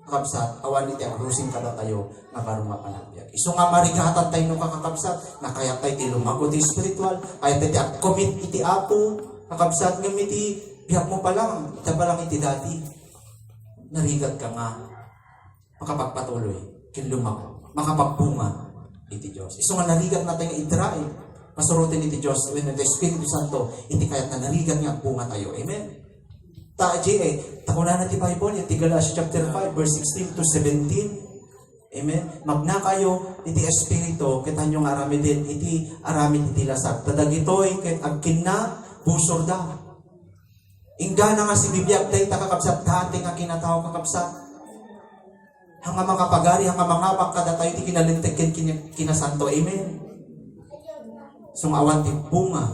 [SPEAKER 1] kakabsat, awan iti agrusing kada tayo, nga karong nga panagbiag. Iso nga marigatan tayo nung kakabsat, na kaya tayo ti lumago ti spiritual, kaya tayo ti commit iti apo, kakabsat nga iti biyak mo pa lang, ita pa lang iti dati. Narigat ka nga, makapagpatuloy, kinlumago, makapagbunga iti Diyos. Iso nga narigat natin nga itirain, masurutin iti Diyos, when the Espiritu Santo, iti kaya't na narigat nga bunga tayo. Amen? Takunan na ti Bible, yung Galatians chapter 5, verse 16 to 17. Amen? Magna kayo, iti Espiritu, kita nyo nga aramid din, iti aramid iti lasag. Tadagitoy, kit agkin na, busor da. Ingga na nga si bibiyag day, takakabsat, dati nga kinatao kakabsat. Hanga mga pagari, hanga mga pagkada tayo, iti kinalintig kinasanto. Amen? Sumawan ti bunga,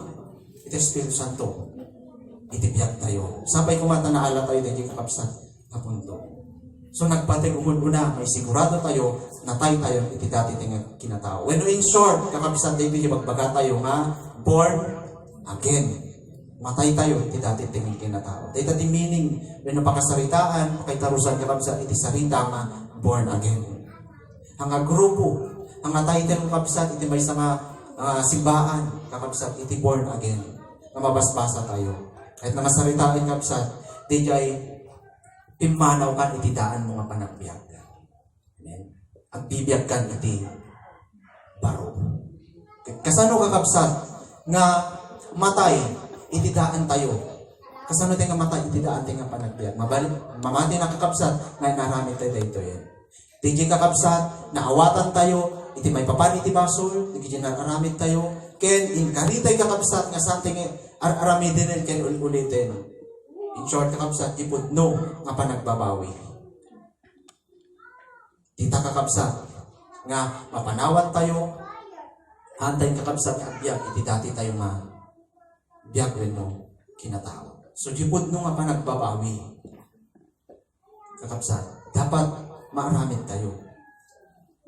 [SPEAKER 1] iti Espiritu Santo. Itibiyag tayo. Sabay kumata na ala tayo dahil kakabsat na punto. So nagpatay umun-una, may sigurado tayo na tayo iti dati tingang kinatao. When in short, kakabsat tayo iti magbaga tayo nga born again. Matay tayo iti dati tingang kinatao. Dahil iti meaning, when napakasaritaan, pakitarusan kakabsat iti sarita nga born again. Hanga grupo, hanga title kakabsat iti may nga simbaan kakabsat iti born again. Na mabasbasa tayo. Kahit na masaritain kapsat, di jay pimanaw kan iti daan mo nga panagbiag. Amen. At bibiyag kan iti baro. Kasano kakapsat nga matay iti daan tayo. Kasano tayo nga matay iti daan tayo nga panagbiag. Mamati na kakapsat nga narami tayo dito yan. Di jay kakapsat, naawatan tayo, iti may papan iti basol, di jay naramid tayo, ken inkaritay kakapsat nga santing aramidin din ken ulitin. In short, kakabsat, ipudno nga panagbabawi. Tita kakabsat, nga mapanawan tayo, hantay kakabsat nga biyag, iti dati tayo nga biyag no kinatao. So, ipudno nga panagbabawi. Kakabsat, dapat maaramid tayo.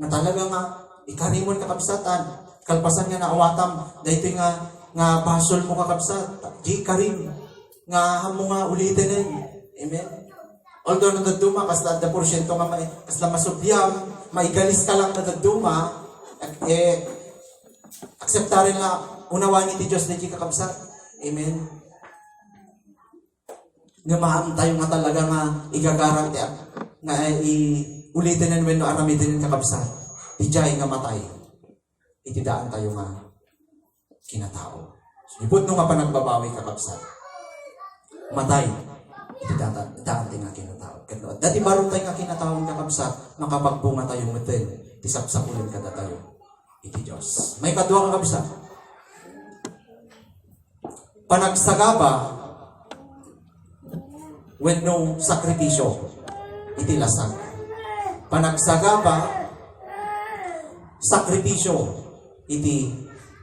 [SPEAKER 1] Na talaga nga, ikarimon kakabsatan, kalpasan nga naawatam, dahito nga basol mo kakabsat, di ka rin, nga mo nga ulitin din. Amen? Although nadaduma, kasla da porsyento nga, kasla masubyam, maigalis ka lang nadaduma, akseptarin na unawan iti Diyos di kakabsat. Amen? Nga maham tayo nga talaga nga igagarang nga ulitin din when no aramidin kakabsat. Di jay nga matay. Itidaan tayo nga kinatao. So, ibut nung nga panagbabawi kakabsat. Matay. Iti daan tayo nga kinatao. Dati baron tayo nga kinatao kakabsat, makapagbunga tayo mutin. Tisapsapulin kada tayo. Iti Diyos. May kadwa kakabsat. Panagsagaba when no sakripisyo. Iti lasag. Panagsagaba sakripisyo. Iti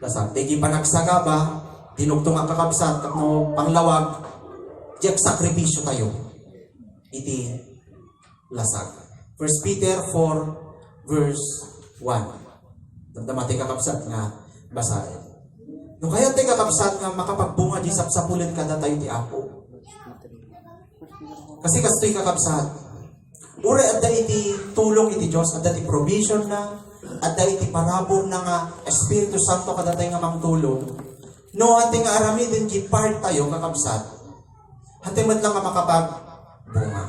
[SPEAKER 1] lasag. Dagi panagsagaba, dinugtong ang kakabsat, no panglawag, diyak sakripisyo tayo. Iti lasag. 1 Peter 4, verse 1. Damdamati kakabsat nga basahin. No kaya tayo kakabsat nga makapagbunga di sapsapulin kada tayo ti Apo. Kasi kastoy kakabsat, ure adda iti tulong iti Diyos, adda iti provision na, adda iti parabor na nga Espiritu Santo kada tayo nga mangtulong. No, ating nga aramidin di part tayo kakabsat, hantay man lang nga makapagbunga.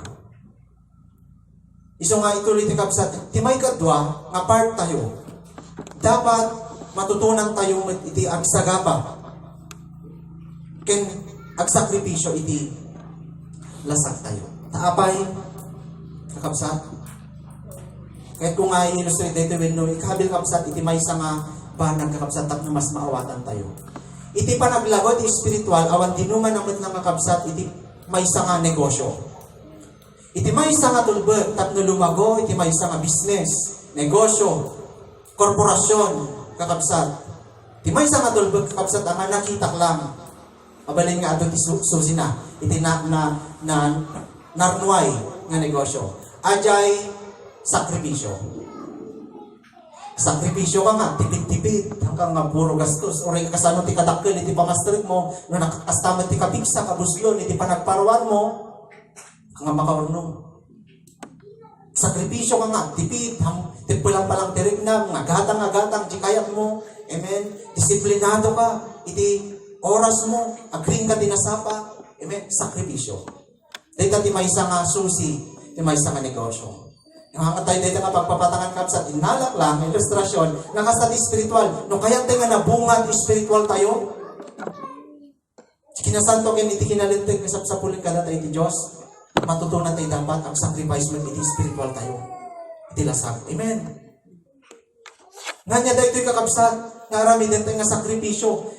[SPEAKER 1] Iso nga ituloy ti kakabsat, timay kadwa nga part tayo. Dapat matutunan tayo iti agsagapa. Ken agsakripisyo iti lasag tayo. Taapay, kakabsat. Kahit kung nga i-illustrate dito, ikabil kakabsat, iti may isa nga banag kakabsat at na mas maawatan tayo. Iti panaglagod, iti spiritual, awan dinuman naman ng kakabsat, iti may isa nga negosyo. Iti may isa nga tulbet, tapno lumago, iti may isa nga business, negosyo, korporasyon, kakabsat. Iti may isa nga tulbet, kakabsat, ang nakita lang. Mabalin nga ato iti susi na, iti narnuay nga negosyo. Ajay, sakripisyo. Sakripisyo ka nga, tipid-tipid, hanggang nga puro gastos. O rin kasano ti kadakkel, iti pamastrik mo, no nakastamat ti kabigsa, kabuslon, iti panagparuan mo, hanggang makaurnong. Sakripisyo ka nga, tipid, tipulang palang tirignam, agatang, di kayat mo, amen, disiplinado ka, iti oras mo, agring ka dinasapa, amen, sakripisyo. Dito ti may isa nga susi, ti may isa nga negosyo. Yung hangatay dito nga pagpapatangan kapsat, inalak lang, ilustrasyon, nga kasat spiritual. No kaya tayo nga nabungat spiritual tayo, kinasanto kin iti kinalintig, nasapsapulit ka na tayo iti Diyos, matutunan tayo dapat ang sacrifice mo iti spiritual tayo. Iti lasag. Amen. Nga niya dahil ito'y kakapsat, narami din tayo nga sakripisyo,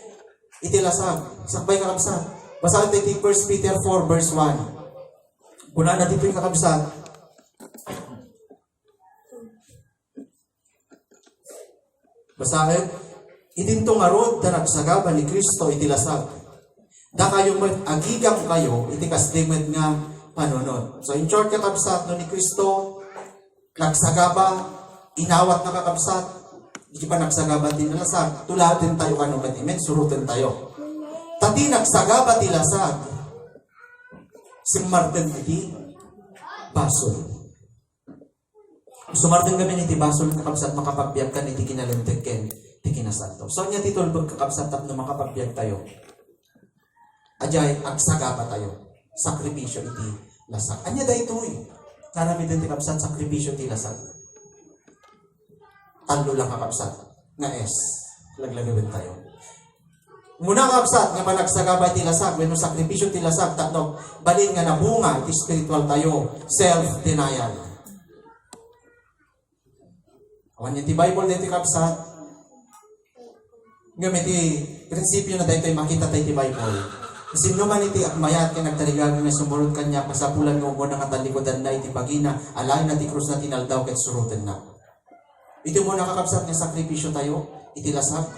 [SPEAKER 1] iti lasag. Sakbay kakapsat. Basahin tayo iti 1 Peter 4 verse 1. Kuna natin ito'y kakapsat, basahin, itintong arod na nagsagaba ni Kristo iti lasag. Da kayo agigam kayo, iti kasdimad nga panunod. So in short, kakabsat no ni Kristo, nagsagaba, inawat na kakabsat, hindi pa nagsagaba din na lasag, tulatin tayo kanuman, amen, surutin tayo. Tati nagsagaba ti lasag, simmartin iti basol. Sumartin kami ni Tibasol kakabsat makapagbiag ka ni ti kinalintig ken ti kinasanto. So niya titulbog kakabsat tapno makapagbiag tayo. Ajay agsagapa tayo. Sakripisyo iti lasag. Anya da ito eh. Narami din ti kakabsat sakripisyo ti lasag. Talo lang kakabsat. Nga es. Laglagawin tayo. Muna kakabsat nga panagsagapa ti lasag. When sakripisyo ti lasag tapno balin nga nabunga ti spiritual tayo. Self-denial. Awan yung ti Bible dito kapsat. Ngayon iti prinsipyo na dito makita tayo ti Bible. Kasi naman iti akmayat ka nagtarigagan na sumunod kanya pasapulan ng ugo ng katalikodan na iti bagina alain na ti krus na tinaldaw ket surutan na. Ito mo nakakapsat ng sakripisyo tayo, iti lasag.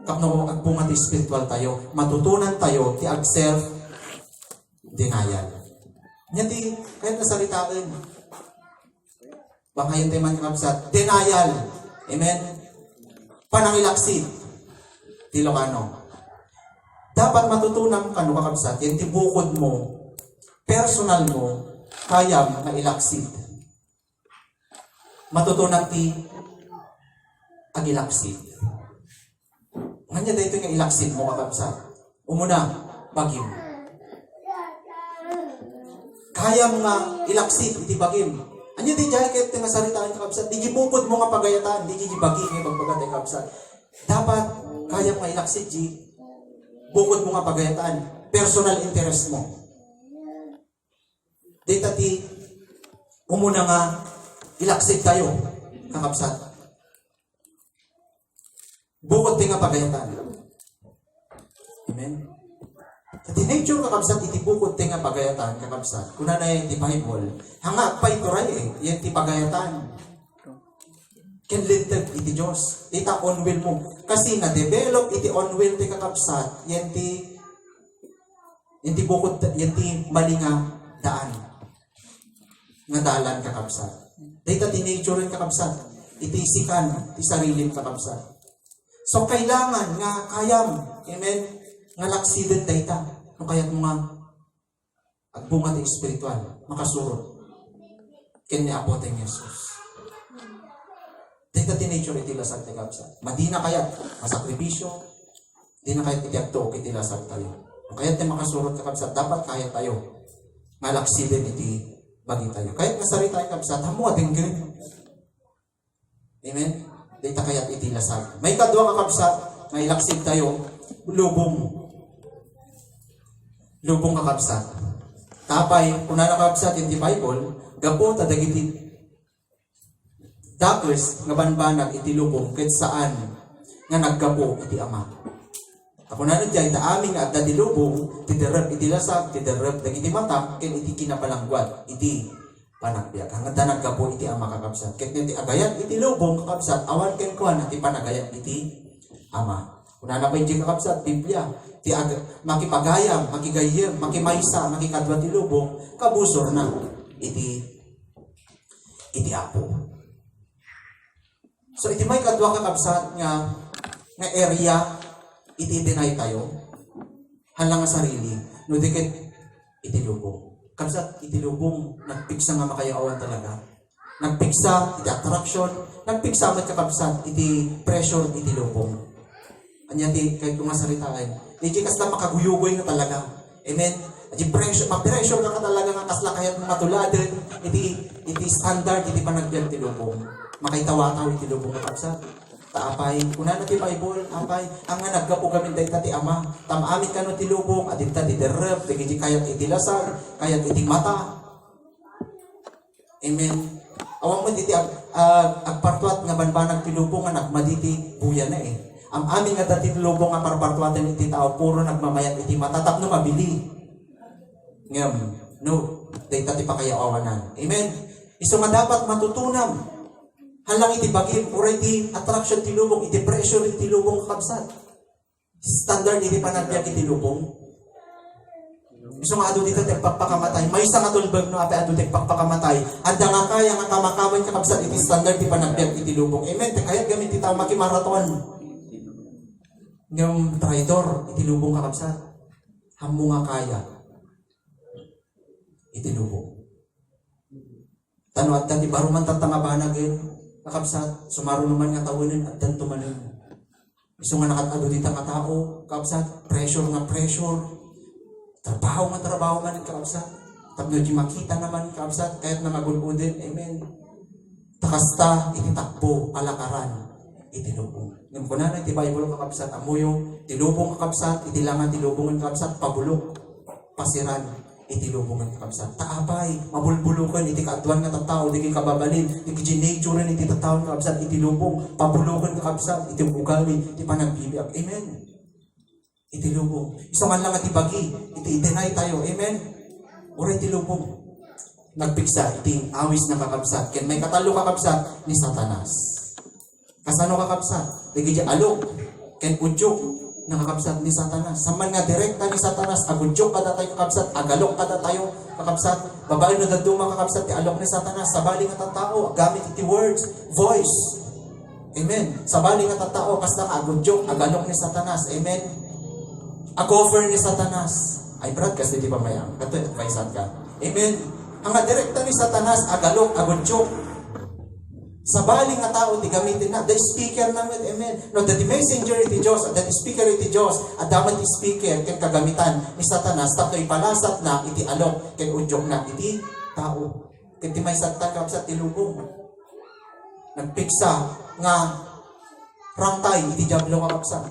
[SPEAKER 1] Kapno agpunga ti spiritual tayo, matutunan tayo ti ag-self denial. Nya ti kahit nasalitaan bakayin tayo man kakabsat, denial. Amen? Panangilaksid. Tilokano. Dapat matutunan ka no kakabsat, yan tibukod mo, personal mo, kayang na ilaksid. Matutunan ti agilaksid. Nganya dito yung ilaksid mo kakabsat. Umuna, bagim. Kayang nga ilaksid, iti bagim. Anya di jay kahit nga saritaan kakabsat, di gibukod mo nga pagayatan, di gibagi nga pagpagatay kakabsat. Dapat kaya nga ilaksid, bukod mo nga pagayatan, personal interest mo. Dita ti, umuna nga, ilaksid tayo, kakabsat. Bukod ti nga pagayatan. Amen? Sa tinature kakabsat, iti bukod ti nga pagayatan, kakabsat. Kuna na yung ti Bible, hanga pa ito rin yan ti pagayatan. Kinlinted iti Diyos. Ita on will mo. Kasi na-develop iti on will ti kakabsat, yan ti bukod, yan ti mali nga daan. Nga dalan kakabsat. Dita tinature rin kakabsat, iti isikan, ti sariling kakabsat. So kailangan nga kayam, amen, nga laksiden dayta. No kaya't mga agbunga ti espiritual, makasurot. Kanya apote ng Jesus. Dayta tinature iti lasag ti kapsat. Madina kayat masakripisyo, di na kayat iti agto iti lasag tayo. No kaya't ti makasurot ka kapsat, dapat kaya tayo malaksiden iti bagi tayo. Kaya't masarita tayo kapsat, hamo ating ganit. Amen? Dayta kayat iti lasag. May kadwa ka kapsat, may laksid tayo, lubong. lubong kakabsat. Tapay, kung nakakabsat in the Bible, gapo tadagiti dakes nga banbanag iti lubong ket saan nga naggapo iti Ama. Ako na nandiyan, ita aming nga adda di lubong, tiderep iti lasag, tiderep dagiti mata, ken iti kinapalangguat, iti panagbiag. Hangad na naggapo iti Ama kakabsat. Ket iti agayat iti lubong kakabsat, awan ken kuan iti panagayat iti Ama. Kung na pa iti kakabsat, Biblia, ti makipagayam, makigayem, makimaysa, makikadwa ti lubong, kabusor na iti Apo. So iti may kadwa kakabsat nga area iti deny tayo halang nga sarili no dikit iti lubong. Kabsat iti lubong nagpiksa nga makayawan talaga. Nagpiksa iti attraction, nagpiksa met kakabsat iti pressure iti lubong. Anya ti kay kung masaritaan. Di kas na makaguyugoy na talaga. Amen. Iti pressure, ma-pressure ka talaga nga kasla kayat mo matuladen iti standard iti panagbiag ti lubong. Makaitawa-taw iti lubong kakabsat. Taapay, kuna na ti Bible, apay, ang nga naggapo gamin dahi ti Ama, tamamin ka no ti lubong, adin ta ti derep, di kayat iti lasag, kayat iti mata. Amen. Awang mo diti agpartuat nga banbanag ti lubong nga nagmaditi buya na eh. Ang amin nga dati ti lubong nga parpartuatan iti tao, puro nagmamayat iti mata, tapno mabili. Ngam, no, dahi ta ti pakayawanan. Amen. Iso nga dapat matutunam. Halang iti bagim, oray iti attraction ti lubong, iti pressure iti lubong kakabsat. Standard iti panagbiag iti lubong. Gusto nga ado dito pagpakamatay. May isang atulbag no ape ado pagpakamatay. Anda nga kaya nga kamakawan kakabsat iti standard iti panagbiag iti lubong. Amen. Kahit gamit iti tao makimaraton. Ngayong traidor iti lubong kakabsat. Hamo nga kaya iti lubong. Tano at dati baro man tatangabanag kakabsat, sumaro naman nga tawanin at danto manin. Gusto nga nakatado dito nga tao, kakabsat, pressure nga pressure. Trabaho nga trabaho man kakabsat. Tapno di makita naman kakabsat, kahit na maguludin, amen. Takasta, iti takbo, alakaran, iti lubong. Ngayon ko na iti Bible kakabsat, amuyo, iti lubong kakabsat, iti langan iti lubong kakabsat, pabulok, pasiran. Iti lubungan kakabsat. Taapay, mabulbulukan, iti kaadwan nga tatao, iti kababalin, iti ginaturan, iti tatao kakabsat, iti lubong, pabulukan kakabsat, iti ugali, iti panagbibiag. Amen. Iti lubong. Isa man lang iti bagi, iti deny tayo. Amen. Ura iti lubong. Nagpiksa, iti awis na kakabsat. Ken may katalo kakabsat ni Satanas. Kasano kakabsat? Iti alok, ken udyok, nakakabsat ni Satanas. Saman nga direkta ni Satanas, agudyok kada tayo kakabsat, agalok kada tayo kakabsat, babae no daduma kakabsat, ti alok ni Satanas, sabali nga tatao, gamit iti words, voice. Amen. Sabali nga tatao, basta nga agudyok, agalok ni Satanas. Amen. Agoffer ni Satanas. Ay brad, kasi di ba mayang? Kato, advisean ka. Amen. Ang nga direkta ni Satanas, agalok, agudyok. Sa bali nga tao, di gamitin na. The speaker namin, amen. No, the messenger iti Diyos, at the speaker iti Diyos, at dapat iti speaker, ken kagamitan ni Satanas, tapno ipalasat na, iti alok, ken udyok na, iti tao. Ken ti may satang kapsat, ti lubong. Nagpiksa, nga, rangtay, iti jablo nga kapsat.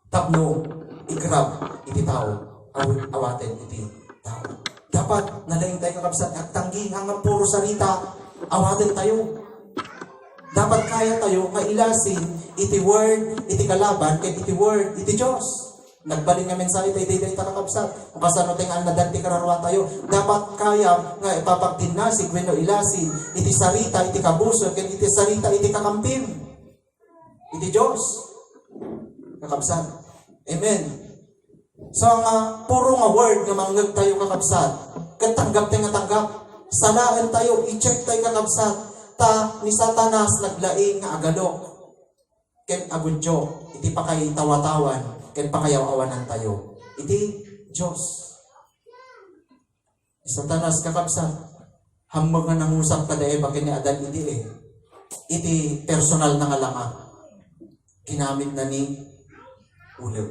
[SPEAKER 1] Tapno, igrab, iti tao. Awaten, iti tao. Dapat, nalaing tayo kapsat, at tanggi, hanggang puro sarita, awaten tayo. Dapat kaya tayo mailasin iti word, iti kalaban, ken iti word, iti Diyos. Nagbalin nga mensahe tayo, day takakabsat. Kung kasano tayong nadanti kararwa tayo, dapat kaya nga ipapagtinasig, wenno ilasin, iti sarita, iti kabuso, ken iti sarita, iti kakampim. Iti Diyos. Kakabsat. Amen. So nga, puro nga word nga manggag tayo kakabsat. Ken tanggap tayo nga tanggap. Salaan tayo, i-check tayo kakabsat. Ta ni Satanas naglaing nga agalok ken agudyo iti pakay tawatawan ken pakayaw-awanan tayo iti Dios. Satanas kakabsat hambang nga nangusap kada ken ni Adan iti personal na nga langa ginamit na ni uleg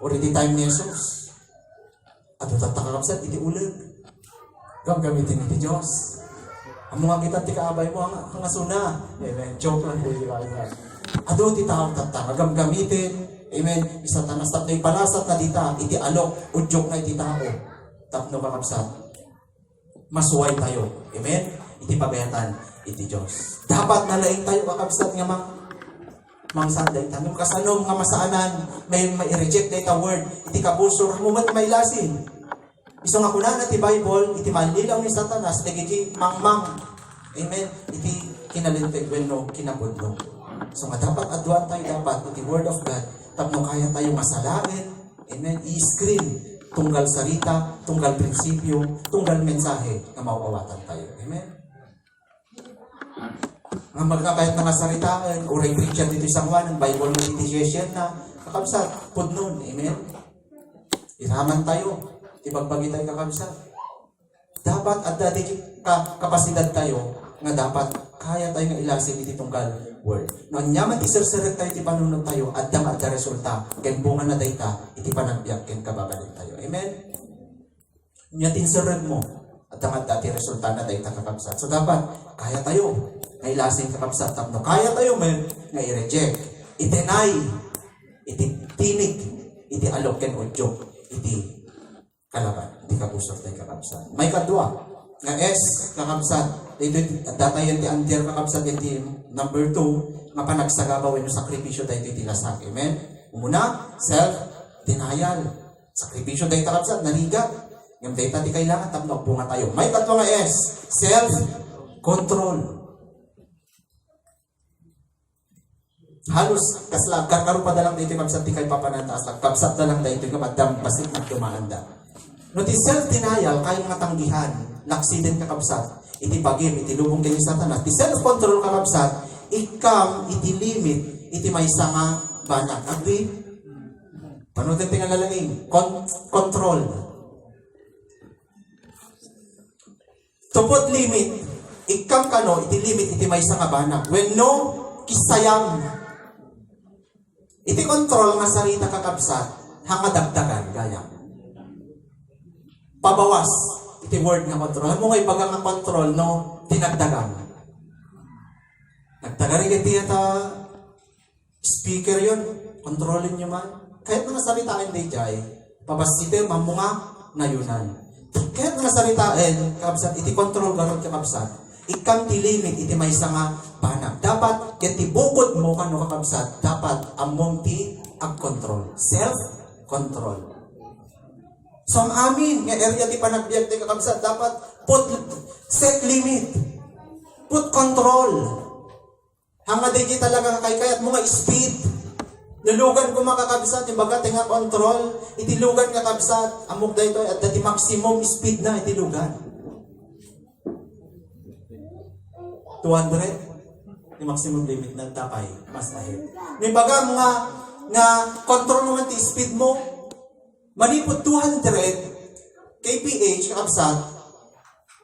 [SPEAKER 1] or iti time ni Jesus at tatakakabsat iti uleg gamitin iti Dios. Ang mga kita ti kaabay mo, ang asuna. Amen. Joke lang po, di ba? Ado ti tao tatang, gamitin Amen. Isa tanas tapno ipanasat na dita, iti alok, udyok na iti tao. Tapno kakabsat. Masuway tayo. Amen. Iti pagayatan, iti Diyos. Dapat nalaing tayo kakabsat nga mangsanday tayo. Kasanom nga masaanan, may reject na ita word, iti kabusor, mumat may lasin. Iso nga kunan iti Bible, iti malilaw ni Satanas, nagigi mangmang. Amen. Iti kinalinteg wenno, kinabudlo. So nga dapat aduan tayo dapat, iti word of God, tapno kaya tayo masalain. Amen. I-screen, tunggal sarita, tunggal prinsipyo, tunggal mensahe, na mauawatan tayo. Amen. Nga magkakayat na nga saritaan, uray Christian dito isang wanan, Bible meditation na, kakabsat, pudnon. Amen. Iraman tayo, ipagbagi tayo kakabsat. Dapat at dati kapasidad tayo, nga dapat kaya tayo nga ilasin iti tunggal word. No, nyaman ti sirsirit tayo, iti panunod tayo, at dama at resulta, ken bunga na dayta, iti panagbiyak, ken kababalin tayo. Amen? Nya tinsirit mo, at dama at iti resulta na dayta kakabsat. So dapat, kaya tayo, nga ilasin kakabsat, tapno, kaya tayo, men, nga i-reject, itinay, iti tinig, iti alok, ken udyok, iti kalaban, iti kabusor tayo kakabsat. May kadwa, nga S, kakabsat, data yan ti antier kakabsat iti number 2 nga panagsagabaw yung sakripisyo tayo iti lasak. Amen? Umuna, self-denial. Sakripisyo tayo kakabsat, narigat. Yung data ti kailangan, tapno bunga tayo. May katwa nga S, self-control. Halos, kaslag, karkaro pa dalang dito kakabsat ti kay papanantaas lang. Kabsat dalang dito yung kamadam, basit nagtumaanda. No, ti self-denial, kayong matanggihan, naksiden kakabsat, iti bagim, iti lubong kayo Satanas. Iti self-control kakabsat, ikam, iti limit, iti may nga banat. Agdi, panutin tinga lalangin, control. Tupot limit, ikam kano, iti limit, iti may nga banat. When no, kisayam. Iti control nga sarita kakabsat, hanga dagdagan, gaya. Pabawas. Iti word nga control. Alam mo nga ibagang nga control, no? Tinagdagan. Nagdagan rin iti speaker yun. Kontrolin nyo man. Kahit mga salitain day jay, pabasite, mamunga, nayunan. Kahit mga salitain, kabsat, iti control garot ka kabsat. Ikam ti limit, iti may nga panag. Dapat, iti bukod mo kano kakabsat, dapat among ti ag-control. Self-control. So ang amin, nga area di panagbiyak di kakabsat, dapat put set limit. Put control. Hanga di talaga kayat mo nga speed. Lulugan ko makakabsat, yung baga tinga control, itilugan kakabsat, amok da ito, at dati maximum speed na itilugan. 200, yung maximum limit na tapay, mas ahead. Yung baga nga control naman ti speed mo, manipod 200 kph kakabsat,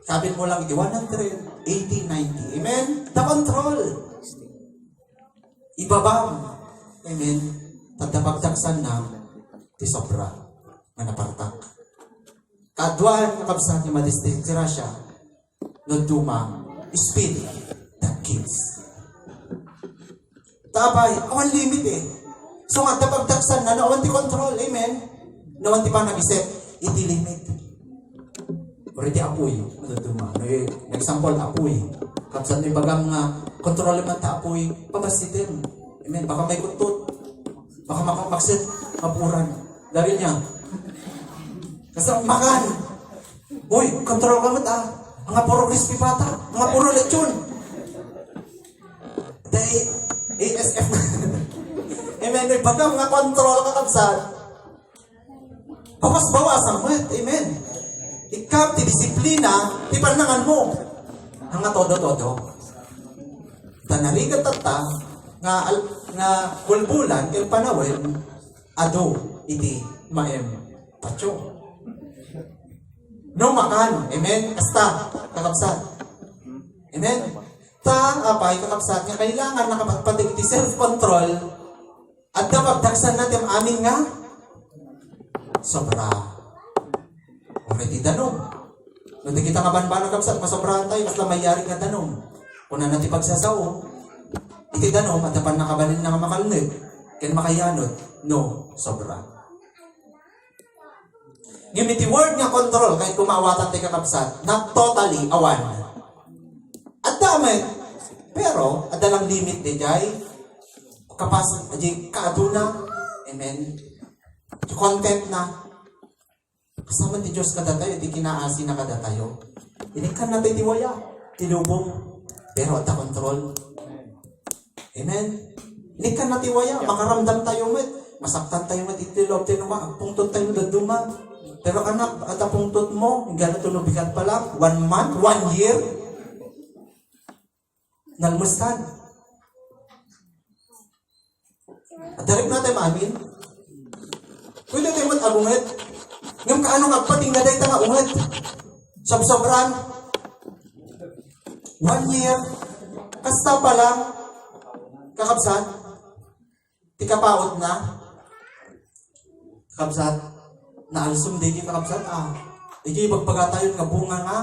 [SPEAKER 1] sabihin mo lang iti 100, 80, 90. Amen? The control. Ibabam. Amen? Tadapagdaksan na ti sobra nga napartak. Kadwan kakabsat nga madistira siya no duma speed that kills. Tabay, awan limit eh. So nga tapagdaksan na awan ti control. Amen? Nawan ti pa nag-isip, iti limit. Pwede apoy, madaduma. Nag-example, apoy. Kapsat may bagang kontrol naman ta apoy, pabasitin. Amen, baka may kutot. Baka makamaksit, mapuran. Dari niya. Kasi makan. Uy, kontrol ka mat Mga puro crispy pata. Mga puro lechon. Dahil, ASF. Amen, may bagang mga kontrol ka kapsat. Bawas-bawas ang mat. Amen. Ikaw, ti disiplina, ti panangan mo. Hanga todo-todo. Tanarigat tata, nga bulbulan, il panawin, ado, iti, maem, pacho. No makan. Amen. Kasta, kakapsat. Amen. Apay, kakapsat, nga kailangan nakapagpatig iti self-control, at napagdaksan natin amin nga, sobra. Already danom. Nung kita nga banbano kapsat, masobrahan tayo, mas mayari nga danom. Kung na natin pagsasaw, iti danom, at dapan nakabalin na nga makalunod. Ken makayanod, no, sobra. Ngayon iti word nga control, kahit kumawatan tayo kakabsat, not totally awan. At dami, pero, adalang limit di jay, kapas, di kaaduna, amen, content na, kasama ti Diyos kada tayo, di kinaasi na kada tayo. Hindi ka natin tiwaya, tilubong, pero at control. Amen. Hindi ka natiwaya, makaramdam tayo met, masaktan tayo met, itilog tayo naman, pungtot tayo daduma. Pero anak, at pungtot mo, gano'n tunubigat pa lang, 1 month, 1 year, nalmustan. At darip natin maamin, pwede tayo mag-agunget. Ngayon kaano nga pating naday ta nga unget. Sobran. 1 year. Kasta pa lang. Kakabsat. Tikapaot na. Kakabsat. Naalsum di kakabsat. Di bagpagatayon nga bunga nga.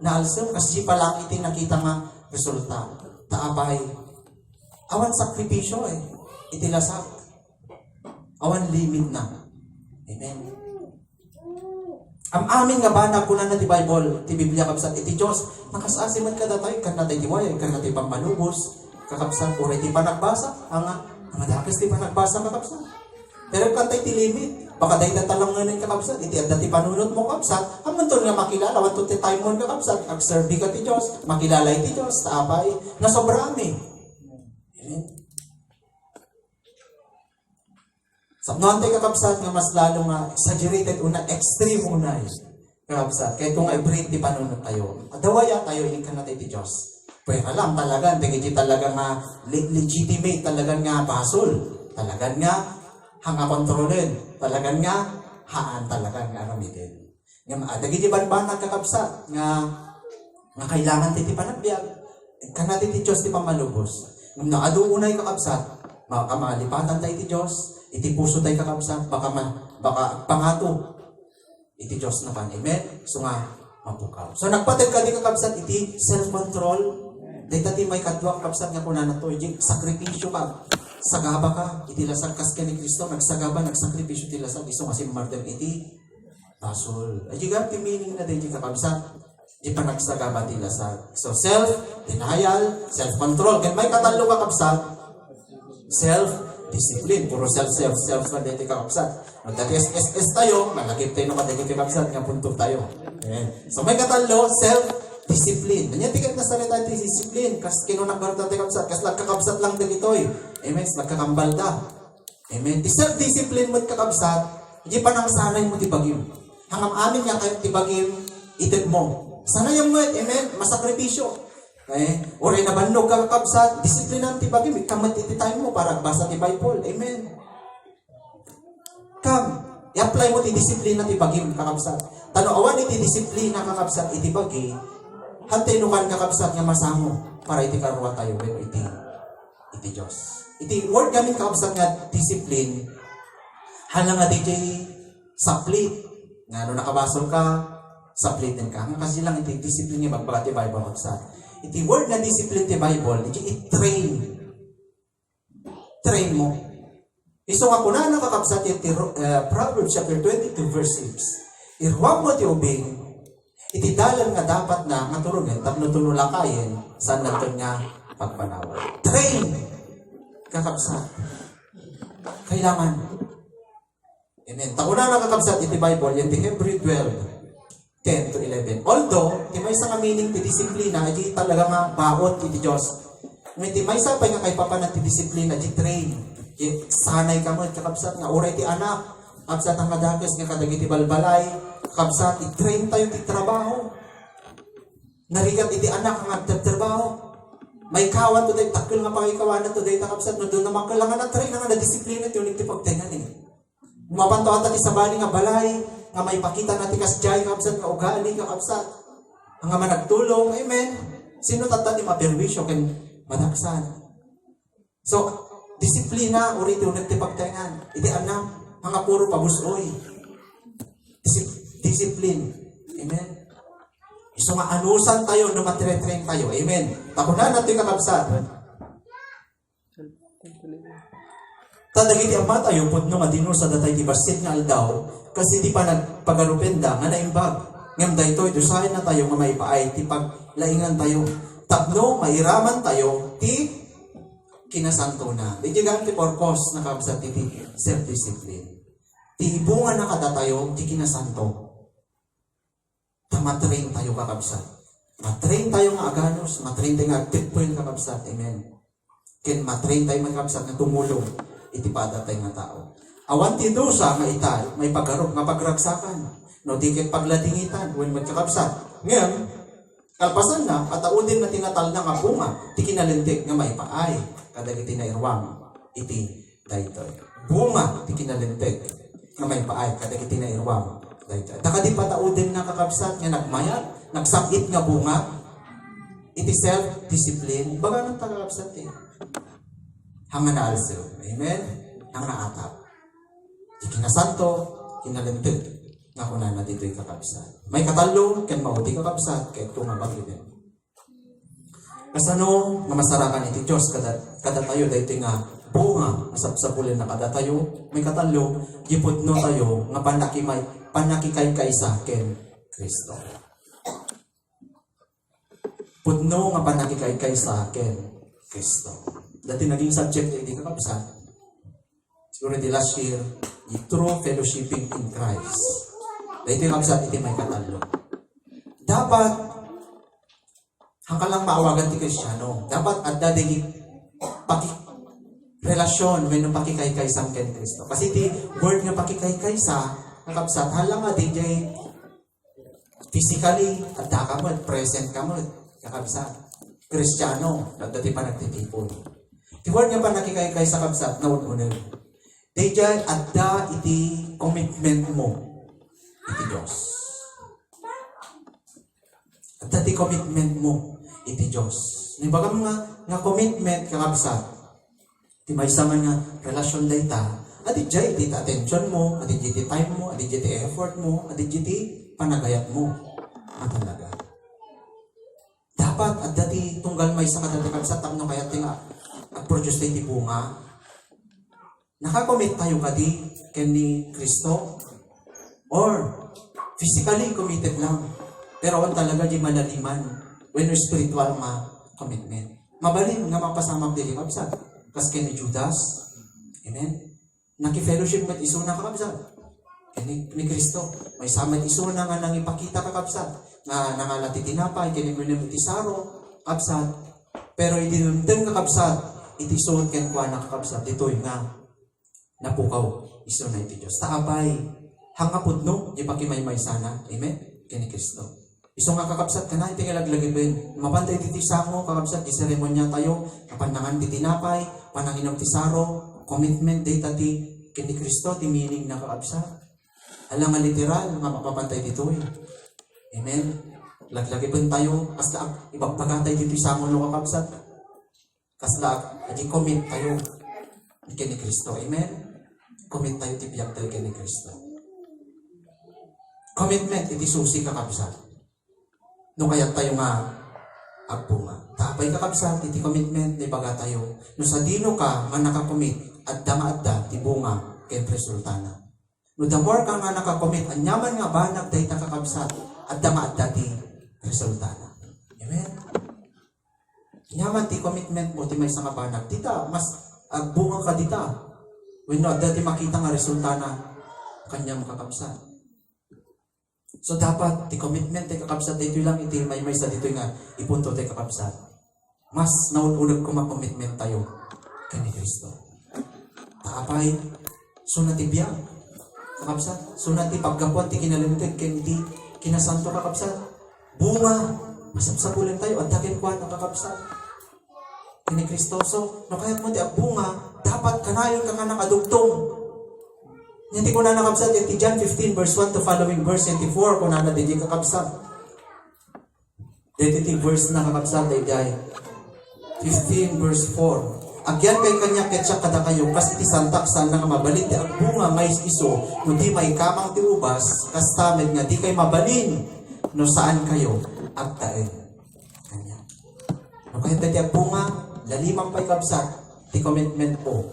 [SPEAKER 1] Naalsum. Kasi pa lang iti nakita nga resulta. Taabay. Awan sakripisyo Iti lasak. Awan limit na. Amen. Ang amin nga bana kunan na ti Bible, ti Biblia kabsat, iti Diyos, nakasasi man kada tayo, kan natay tiwaya, kan natay pammanubos, kakabsat, oray ti pa nagbasa, ang dakis ti pa nagbasa kakabsat. Pero kan tayo ti limit, baka dahi talang nga ng kakabsat, iti adda ti panunot mo kabsat, haman to nga makilala, wanto ti time mo kakabsat, agserbi ka ti Diyos, makilala ti Diyos, taapay, na sobrami. Amen. Sapnoan tayo kakabsat nga mas lalo nga exaggerated una, extreme una kakabsat. Kaya kung i-break di panunod tayo. Adawaya tayo, hindi ka na tayo di Diyos. Pwede alam talaga, hindi talaga nga legitimate, talaga nga basol. Talaga nga hanga kontrolin. Talaga nga haan talaga nga aramidin. Nga dagi di banbanag kakabsat nga kailangan tayo di panagbiag. Ka na tayo di Diyos di pamalubos. Nung nakaduunay kakabsat, makamalipatan tayo di Diyos. Iti puso tayo kakabsat, baka pangato. Iti Diyos naman. Amen? So nga, mabukaw. So nagpatid ka di kakabsat, iti self-control. Dahil tati may kadwa kakabsat nga kuna na to. Iti sakripisyo ka. Sagaba ka. Iti lasag kas ka ni Kristo. Nagsagaba, nagsakripisyo ti lasag. Iso nga si Martin iti basol. Ay nga, ti meaning na din iti kakabsat. Di pa nagsagaba ti lasag. So self-denial, self-control. Kaya may katalo kakabsat. Self-discipline. Puro self na dito kakabsat. Dati SSS tayo, malagip tayo na kadagit kakabsat, nga puntog tayo. Amen. So may katalo, self-discipline. Nandiyan tikat na salita ti discipline. Kas kinunagar tayo kakabsat, kas nagkakabsat lang din ito'y. Amen. Nagkakambal da. Amen. Ti self-discipline mo kakabsat, hindi pa nang sanay mo ti bagim. Hangam amin nga kayo ti bagim, itig mo. Sanay mo, amen. Masakripisyo. Ori na bandog ka kakabsat, disiplinan ti bagim, ikamat iti time mo para basa ti Bible. Amen. Come, i-apply mo ti disiplina ti bagim kakabsat. Tanawan iti disiplina kakabsat iti bagi, hantay nukan kakabsat nga masamo para iti karuwa tayo pero iti Diyos. Iti word gamin kakabsat nga discipline, halang nga DJ saplit. Nga nakabasol ka, saplitin ka. Nga kasi lang iti discipline nga magbaga ti Bible kakabsat. Iti word na discipline ti Bible, i-train. Train mo. Iso nga kuna nakakabsat iti Proverbs chapter 22 verse 6. Irwag mo ti ubing, iti dalan nga dapat na nga turunin, tapno tunulakayin, saan natin nga pagpanawa. Train. Kakabsat. Kailangan. Amen. Takuna nakakabsat iti Bible, yan ti Hebrew 12. 10 to 11. Although, di may isa nga meaning ti disiplina, di talaga nga baot iti Diyos. Ngayon, di may isa pa nga kay Papa na ti disiplina, di train. Di sanay ka mo, kakabsat nga, oray ti anak, kakabsat ang kadagos nga kadagiti balbalay, kakabsat, i-train tayo ti trabaho. Narigat iti anak nga trabaho. May kawan to day, takil nga pakikawanan to day, kakabsat, no doon naman kailangan na train nga na disiplina, ti ulit ti pagtengan Umapanto ata ti sabali nga balay, nga may pakita natin kas jay kakabsat nga ugali kakabsat. Ang nga managtulong, amen. Sino tata ni maperwisyo ken manaksan. So, disiplina uri ti uneg ti pagtengan. Iti anam mga puro pabusoy. Discipline. Amen. Iso nga anusan tayo no matre-train tayo. Amen. Takunan natin kakabsat. Tadagiti amat ayo pudno nga dino sa datay ti basit nga aldaw kasi di pa nagpagarupenda nga naimbag. Ngem daytoy dusayan na tayo nga maipaay ti paglaingan tayo. Tapno mairaman tayo ti kinasanto na. Di ti purpose na kabsat ti self-discipline. Ti bunga na kada tayo ti kinasanto. Matrain tayo kakabsat. Matrain tayo nga aganos, matrain tayo nga pitpoil kakabsat. Amen. Ken matrain tayo kakabsat na tumulong iti padatay nga tao. Awan ti dosa nga itay, may paggarop nga pagragsakan. No dikit pagladingitan, when magkakabsat. Ngayon, kalpasan na, pataudin na tinatal na nga bunga, ti kinalintik nga maipaay, kadagiti na irwang, iti daytoy. Bunga, ti kinalintik nga maipaay, kadagiti na irwang, daytoy. Takadi pataudin na kakabsat nga nagmayat, nagsakit nga bunga, iti self-discipline, baga nang kakabsat eh. Hanga na also. Amen? Hanga na atap. Di kinasanto, kinalintig. Nga kuna na dito'y kakabsat. May katalo, ken mauti kakabsat, kaya ito nga bagay. Kasano, nga masarakan iti Diyos, kada tayo, dahito nga bunga, masapsapulin na kada tayo, may katalo, gipudno tayo, nga panakikay sa ken Kristo. Pudno nga panakikay sa ken Kristo. Dati naging subject hindi kakabsat. Siguro di last year, the true fellowshipping in Christ. Dahito yung kabsat, iti may katalo. Dapat, hanggang lang maawagan ti Kristiyano. Dapat adda di relasyon when pakikaykay sa ken Kristo. Kasi ti word nga pakikaykay sa kakabsat, halang nga di physically, adda ka mo, present ka mo, kakabsat. Kristiyano, dati pa nagtitipon. Ti word nga pa nakikaykay sa kabsat na ununod. Dayjay adda iti commitment mo iti Diyos. Adda ti commitment mo iti Diyos. Nibaga nga commitment kakabsat. Ti may sama nga relasyon dayta. Adi jay iti attention mo, adi iti time mo, adi iti effort mo, adi iti panagayat mo. Talaga. Dapat adda ti tunggal may sa kadati kabsat tapno kaya ti nga produce tayo di bunga. Nakakommit tayo kadi ken ni Kristo? Or physically committed lang. Pero ang talaga di malaliman when spiritual commitment. Mabalin nga mapasamak dili kabsat. Kas ken ni Judas. Amen. Naki-fellowship met iso na kakabsat. Ken ni Kristo. May sama iso na nga nang ipakita kakabsat. Nga nangalati tinapay ken ni Tisaro kabsat. Pero hindi nun kakabsat. Iti suot ken kwa nakakabsat ditoy nga napukaw iso na iti Diyos. Taabay hangapod no di pakimay-may sana. Amen? Kini Kristo. Iso nga kakabsat ka na iti ngalaglagibin. Mapantay iti sango kakabsat di seremonya tayo kapandangan ti tinapay pananginom ti saro commitment data ti kini Kristo ti meaning na kakabsat. Alang nga literal nga mapapantay ditoy. Amen? Laglagibin tayo kasla ipagpagatay dito sango no kakabsat. Kasla, adi commit tayo kini Kristo. Amen? Commit tayo, tibiyag tayo kini Kristo. Commitment, iti susi kakabsat. No kaya tayo nga agbunga. Tapay kakabsat, iti commitment, ibaga tayo. No sa dino ka, nga nakakommit, adda nga adda, ti bunga, ken resultana. No the more ka nga nakakommit, anyaman nga banag, dahi ta kakabsat, adda nga adda, ti resultana. Amen? Nyaman ti commitment mo, ti may nga banag. Dita, mas agbunga ka dita. When no, dati makita nga resulta na kanya makakabsat. So dapat, ti commitment, ti kakabsat, dito lang, iti may sa dito nga, ipunto ti kakabsat. Mas naununag ko commitment tayo kani Kristo. Taapay, so natibiyang, kakabsat. So nati pagkapuan, ti kinalimtig, ti kinasanto kakabsat. Bunga, masapsapulan tayo, at dakin kuhan ang kakabsat. Kini Kristo. So, no kahit mo ti bunga, dapat kanayon ka nga nakadugtong. Hindi ko na nakabsat, yung John 15 verse 1 to following verse 24, kung na di kakabsat. Dito verse na kakabsat, ay 15 verse 4. Agyan kay kanya ketsa kada kayo, kas iti santak sana nga mabalin, ti bunga may iso, no di may kamang ti ubas, kas tamed nga di kay mabalin, no saan kayo, agtaen. Kanya. No kahit ti bunga, lalimang pa'y kabsat, ti commitment po,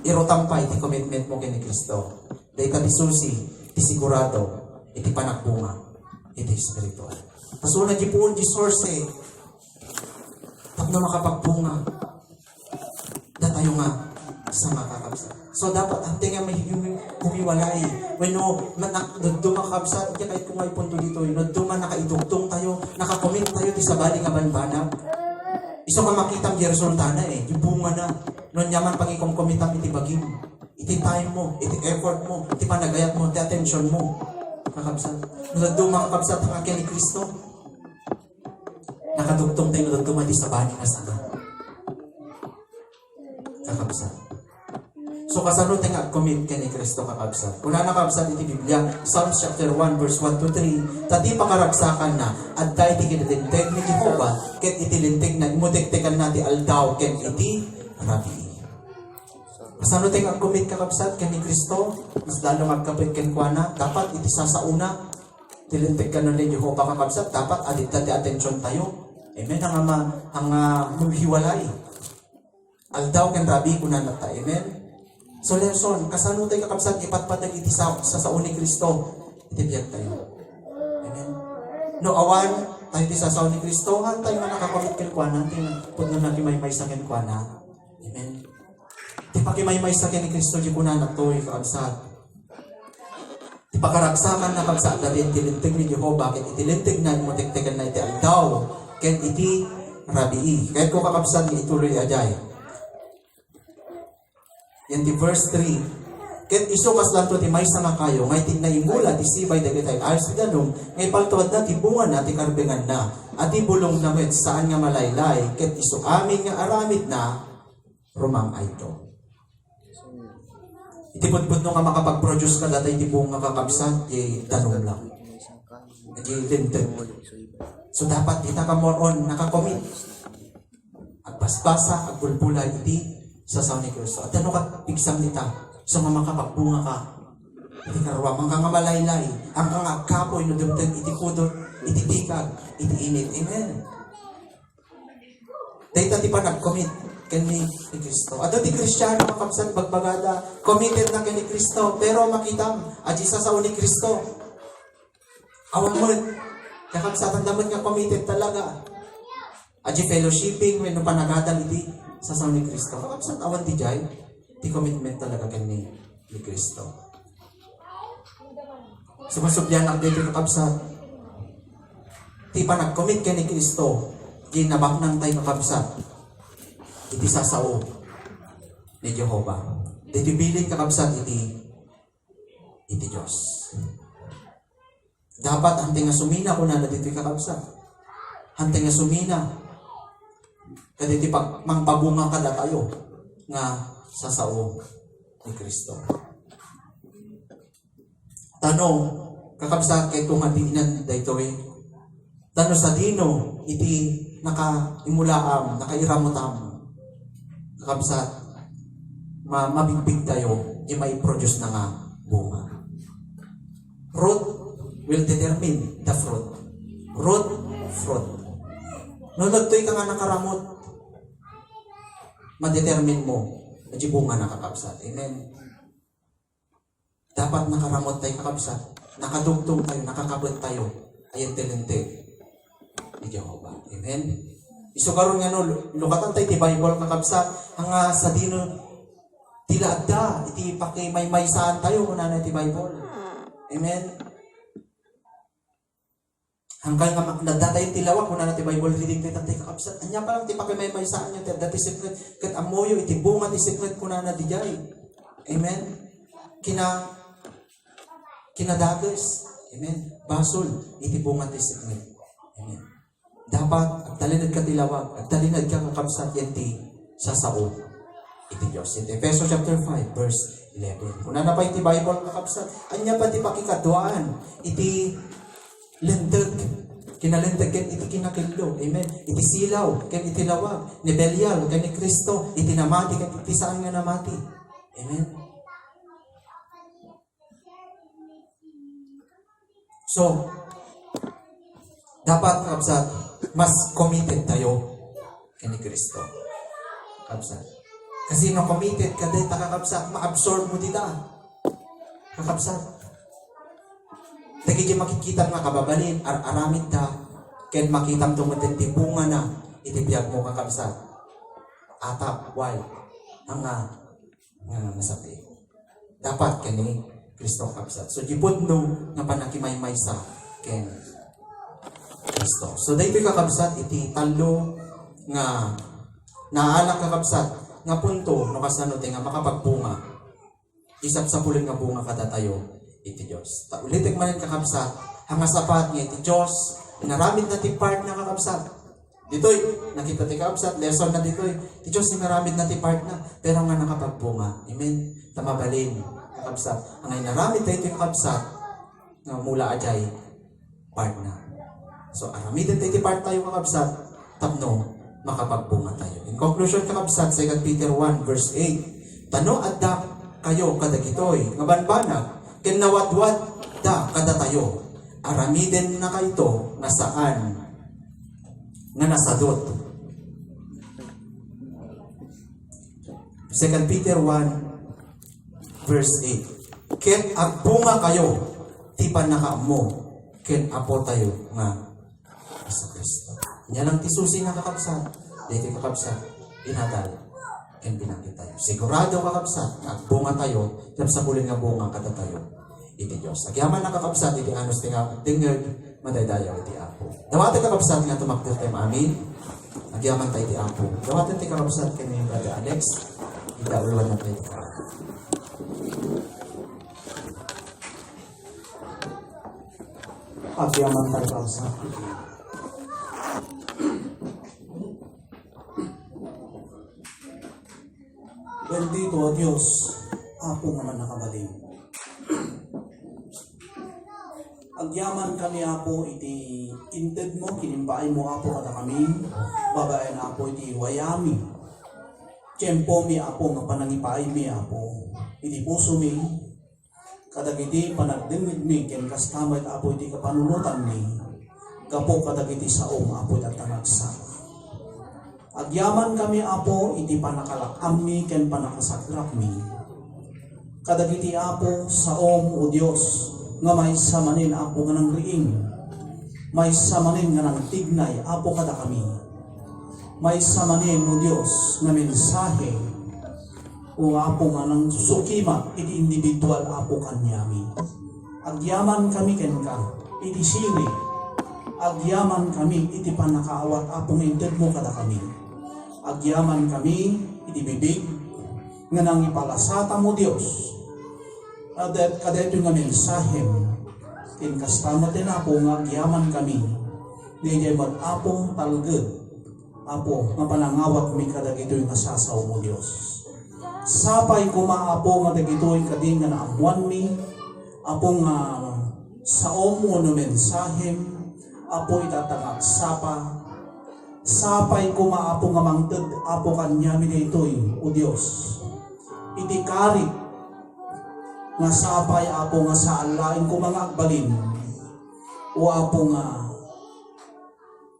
[SPEAKER 1] irotampay iti commitment mo kini Kristo. Dahil ka susi, iti sigurado, iti panagpunga, iti spiritual. Pasuna di po di source tapno makapagpunga. Da tayo nga sa makakabsa. So dapat ante nga may humiwalay. When no, dumakabsa, iti kahit kung may punto dito, duman nakaidugtong tayo, nakakomit tayo, ti sabali nga banbanag. Iso nga makita ang resulta na yung bunga na. Noon yaman pang ikomkomitam iti bagim. Iti time mo, iti effort mo, iti panagayat mo, iti attention mo. Kakabsat. Nung makakabsat ang akin ni Kristo. Nakadugtong tayo nung dumadi sa bani nga sana. Kakabsat. So kasano tayo nga commit ka ni Kristo kakabsat. Kung nakabsat iti Biblia, Psalms chapter 1 verse 1 to 3, tati pakaragsakan na, at tayo iti kinitinteg ni Jehovah, ket iti lintig na, imutektekan na ti aldaw, ket iti rabi. Kasano tayo nga commit kakabsat ka ni Kristo, mas lalo magkapit kenkwana, dapat iti sasauna, tilintig ka na ni Jehovah kakabsat, dapat adit ti attention tayo. Amen, ang hiwalay. Aldaw ken rabi kunan ta, amen. So lesson, kasano tayo kakabsat, ipatpatag iti sasaon ni Kristo, iti biyag tayo. Amen. No awan, tayo iti sasaon ni Kristo, tayo nga nakakamit kenkwana, pudno na kimay sa kenkwana. Amen. Di pakimay sa ken ni Kristo, di kunan na to'y kakabsat. Di pakaragsakan na kabsat, dati itilintig ni Jehovah, ken itilintig na, imutiktigan na iti aldaw, ken iti rabii. Kahit ko kakabsat, ituloy ajay. Yan di verse 3. Ket iso kaslanto ti maysa nga kayo, ngay tignaimula ti sibay dagitay ayos ti danum, ngay paltuad na ti bunga na ti karbengan na, at ti bulong na met saan nga malaylay, ket iso amin nga aramid na rumangay to. Iti pudpud no nga makapag-produce ka datay ti bunga kakabsat, ti danum lang. Iti linted. So dapat ita ka more on nakakomit. Agpasbasa, agbulbula iti sasaw ni Kristo. At ano ka pigsam nita? So nga makapagbunga ka. Iti karuwa, ang kang malaylay, ang kang agkapoy, no dumtag, iti pudot, iti tikag, iti init. Amen. Dahil ti pa nag-commit kani ni Kristo. At ti Kristiyano makapsan bagbagada, committed na kani Kristo, pero makitam, aji sasaw ni Kristo. Awang mo, kakapsatan dapat nga committed talaga. Aji fellowshipping, may no panagadang iti sasaw ni Kristo. Kakapsat awan ti jay, ti commitment talaga kani ni Kristo. Sumasubyan ang dito kakapsat. Ti pa nag-commit kani Kristo, ginabak nang tayo kakapsat. Iti sasaw ni Jehovah. Iti bilin kakapsat iti Diyos. Dapat hantay nga sumina kung na dito kakapsat. Hantay nga sumina. Kaditi pag mangpabunga kada tayo nga sasao ni Kristo. Tanong, kakabsat kay tumadinan daytoy. Tanong sa dino, iti nakaimulaam, nakairamutam. Kakabsat, mabigbig tayo, di may produce na nga bunga. Fruit will determine the fruit. Root, fruit. No nagtoy ka nga nakaramot, ma-determine mo na di bunga nakakabsat. Amen. Dapat nakaramot tayo kakabsat, nakadugtong tayo, nakakabot tayo, ayan tilintig ni Jehovah. Amen. Isukaroon nga no, lukatan tayo ti Bible kakabsat, ang sa dino, tilada, iti pakimay-maysaan tayo kung na ti Bible. Amen. Hanggang nga nagdadayin tilawak kung na ti Bible reading tayo tatay kakabsat. Anya pa lang ti pakimay-maysaan nyo, dati secret, kat amoyo, iti bunga ti secret kung na di jay. Amen. Kinadagas. Amen. Basol, iti bunga ti secret. Amen. Dapat, agtalinad ka tilawag, agtalinad ka kakabsat, yan ti sasao. Iti Diyos. Iti Efeso chapter 5, verse 11. Kung na pa iti Bible kakabsat, anya pa ti pakikadwaan, iti lenteg, kinalenteg ken iti kinakillo. Amen. Iti silaw, ken iti lawag, ni Belial, ken ni Kristo, iti namati, ken iti saan nga namati. Amen. So, dapat kakabsat, mas committed tayo kay ni Kristo. Kakabsat. Kasi no committed ka day takakabsat, ma-absorb mo dita. Kakabsat. Dagi di makikita nga kababalin, aramid da, ken makita mo tumutin bunga na, itibiyag mo kakabsat. Atap, why? Ang nga nasabi. Dapat kani Kristo kabsat. So jipod no nga panakimay-may sa ken Kristo. So dahito kakabsat iti talo nga naala kakabsat nga punto no kasano nga makapagbunga. Isap sa puling nga bunga kada tayo iti Dios. Ta ulitek man kakabsat hanga sapat nga iti Dios inaramid na ti part na kakabsat. Ditoy nakita ti kakabsat lesson na ditoy. Ti Dios inaramid na ti part na pero nga nakapagbunga. Amen. Tamabalin kakabsat. Ang inaramid tayo ti kakabsat nga mula ajay part na. So aramid tayo ti part tayo kakabsat tapno makapagbunga tayo. In conclusion kakabsat, 2 Peter 1 verse 8. Tano adda kayo kadagitoy nga banbanag ken nawadwad da kada tayo. Aramiden na kayto nga saan nga nasadot. 2 Peter 1 verse 8. Ken agbunga kayo ti panakaammo ken apo tayo nga sa Kristo. Yan ang tisusi na kakabsat. Dito kakabsat, inadal, and pinakita tayo. Sigurado kakabsat, agbunga tayo, sa buling nga bunga kada tayo. Iti Diyos. Agyaman na kakabsat, iti anos tingag, madaydayaw iti Apo. Dawatin kakabsat nga tumakdir tayo, amin. Agyaman tayo iti Apo. Dawatin ti kakabsat kayo yung Brother Alex. Itauluan na tayo.
[SPEAKER 2] Agyaman tayo kakabsat. Bendito o Diyos, Apo naman nakabaling. Agyaman kami, Apo, iti inted mo, kinimpaay mo, Apo, kada kami, babayan, Apo, iti wayami. Tiyempo mi, Apo, nga panangipaay mi, Apo, iti puso mi, kadagiti panagdingid mi, ken kastamay, Apo, iti kapanunutan mi, gapo kadagiti saong, Apo, tatanagsak. Agyaman kami, Apo, iti panakalakam mi, ken panakasagrap mi. Kadagiti, Apo, saom o Diyos, nga may samanin, Apo, nga ng riing. May samanin nga ng tignay, Apo, kada kami. May samanin, o Diyos, nga mensahe, o Apo, nga ng susukima, iti individual, Apo, kanyami. Agyaman kami, ken ka, iti siri. Agyaman kami, iti panakaawat, Apo, nga inted mo kada kami. Agyaman kami, iti bibig, nga nang ipalasata mo Diyos. Kadayto nga mensahem, kinkastama din Apo, nga agyaman kami, di mat Apo talged, Apo, nga panangawat mi kadagito yung nasasaw mo Diyos. Sapay kuma, Apo, nga dagito yung kading nga naamuan mi, Apo, nga saom mo no mensahem, Apo, itatangak sapa, sapay kumaapo nga mangted, Apo, kanyami na ito'y, o Diyos. Iti karit, nga sapay, Apo, nga sa alain ko mga agbalin, o Apo, nga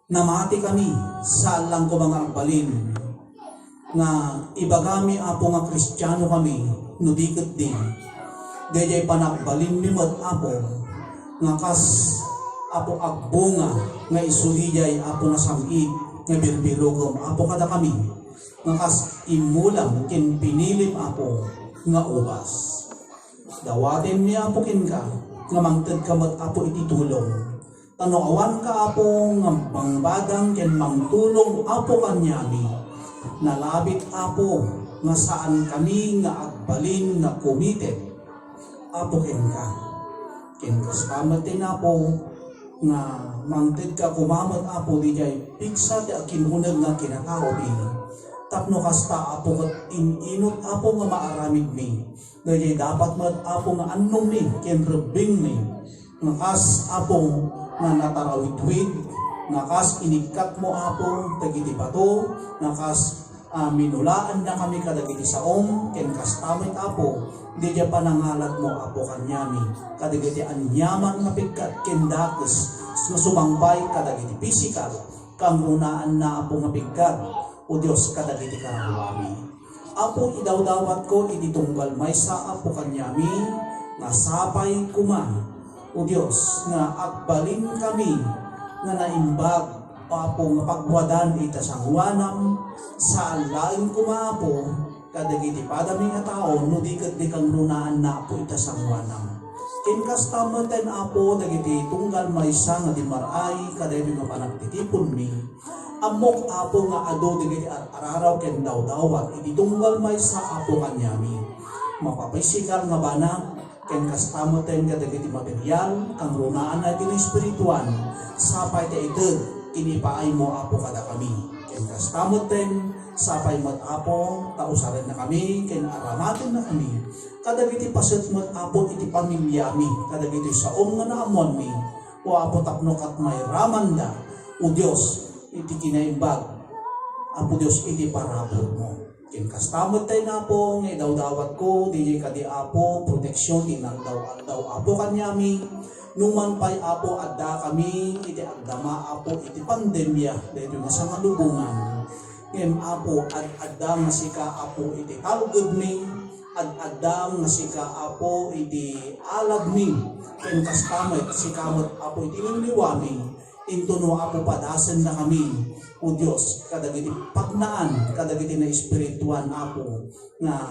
[SPEAKER 2] namati kami, sa alang ko mga agbalin, nga ibagami, Apo, nga Kristiyano kami, nudikot din. Diyay panagbalin mi mat, Apo, nga kas, Apo, agbunga, nga isuliyay, Apo, nga samid, nga birbirugom, Apo, kada kami, nga kas imulang, kin pinilim, Apo, nga ubas. Dawatin mi, Apo, kin ka, nga mangted kamat, Apo, iti tulong. Tanoawan ka, Apo, nga mangbadang, kin mangtulong, Apo, kanyami. Nalabit, Apo, nga saan kami, nga agbalin, nga committed, Apo, kin ka. Kin kastamatin, Apo, nga mangted ka kumamot, Apo, di jay piksa ti akinunag nga kinatao di tapno kasta, Apo, kat inot, Apo, nga maaramid mi di jay dapat mat, Apo, nga anong mi kinrebing mi nga kas, Apo, nga natarawidwid nga kas inikat mo, Apo, tagiti bato nga kas minulaan na kami kadagiti saom ken kastamit, Apo, di jay panangalat mo, Apo, kanyami kadagiti anyaman nga pigkat ken dakes nga sumangbay kadagiti pisikal kang unaan na, Apo, nga pigkat o Diyos kadagiti karangwami. Apo idawdawat ko iti tunggal maysa apo kanyami nga sapay kuma. O Dios nga agbalin kami nga naimbag apo nga pagwadan ita sangwanam sa lain kuma apo kadagiti padami nga tao no di kang lunaan na apo ita sangwanam. Kinkas tamaten apo dagiti tunggal maysa nga di maray kadagiti nga panagtitipon mi. Amok apo nga ado dagiti araraw ken dawdawat iti tunggal maysa apo kanyami. Mapapaisikal nga bana ken kastamoten kadagiti material kang runaan na iti espirituan sapay ta ited inipaay mo apo kada kami. Ken kastamoten sapay mat apo tausaren na kami ken aramaten na kami. Kadagiti paset mat apo iti pamilya mi kadagiti saom nga naamuan mi o apo tapno kat may ramanda o Dios iti kinaimbag apo Dios iti parabot mo. Ken kastamot tayo na po nga idawdawat ko di kadi apo proteksyon tinagdaw apo kanyami numan pay apo adda kami iti agdama apo iti pandemya dahil nga sa malubungan. Ngem apo adda nga sika apo iti talugod mi adda nga sika apo iti alag mi ken kastamot sikamot apo iti liwami into no apo padasen na kami o Dios kadagiti pagnaan kadagiti na espirituan apo nga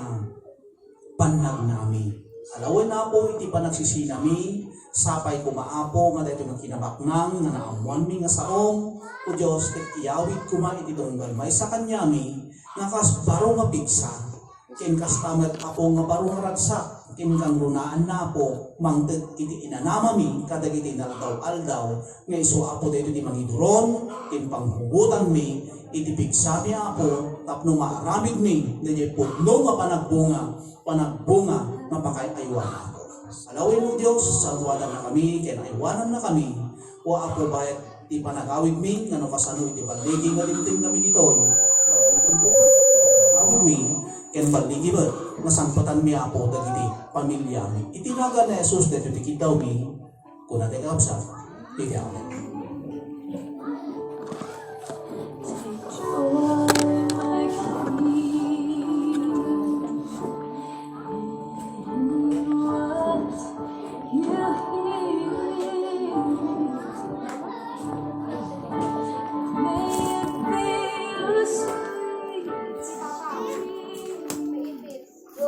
[SPEAKER 2] panag nami. Alawen na po iti panagsisinami sapay kumaapo nga dayto nga kinabaknang nga naamuan mi nga saong o Dios ket iyawid kuma iti tunggal maysa kanyami nga kas baro nga pigsa ken kastamet apo nga baro nga ragsak ken kang runaan na po mangted iti inanama mi kadagiti naldaw-aldaw nga isu apo dayto di mangiduron ken panghugutan mi iti pigsa mi apo tapno maaramid mi daytoy pudno nga panagbunga nga pakayaywan ako. Alawin mo Dios salwadan na kami ken aywanan na kami o apo bayat di panagawid mi ngano kasano iti baligi nga limting kami ditoy awid mi ken baligi ba masampatan mi apo dagiti pamilya mi. Itinaga na Jesus dito ti kitaw mi kuna te kapsa. Iti amen.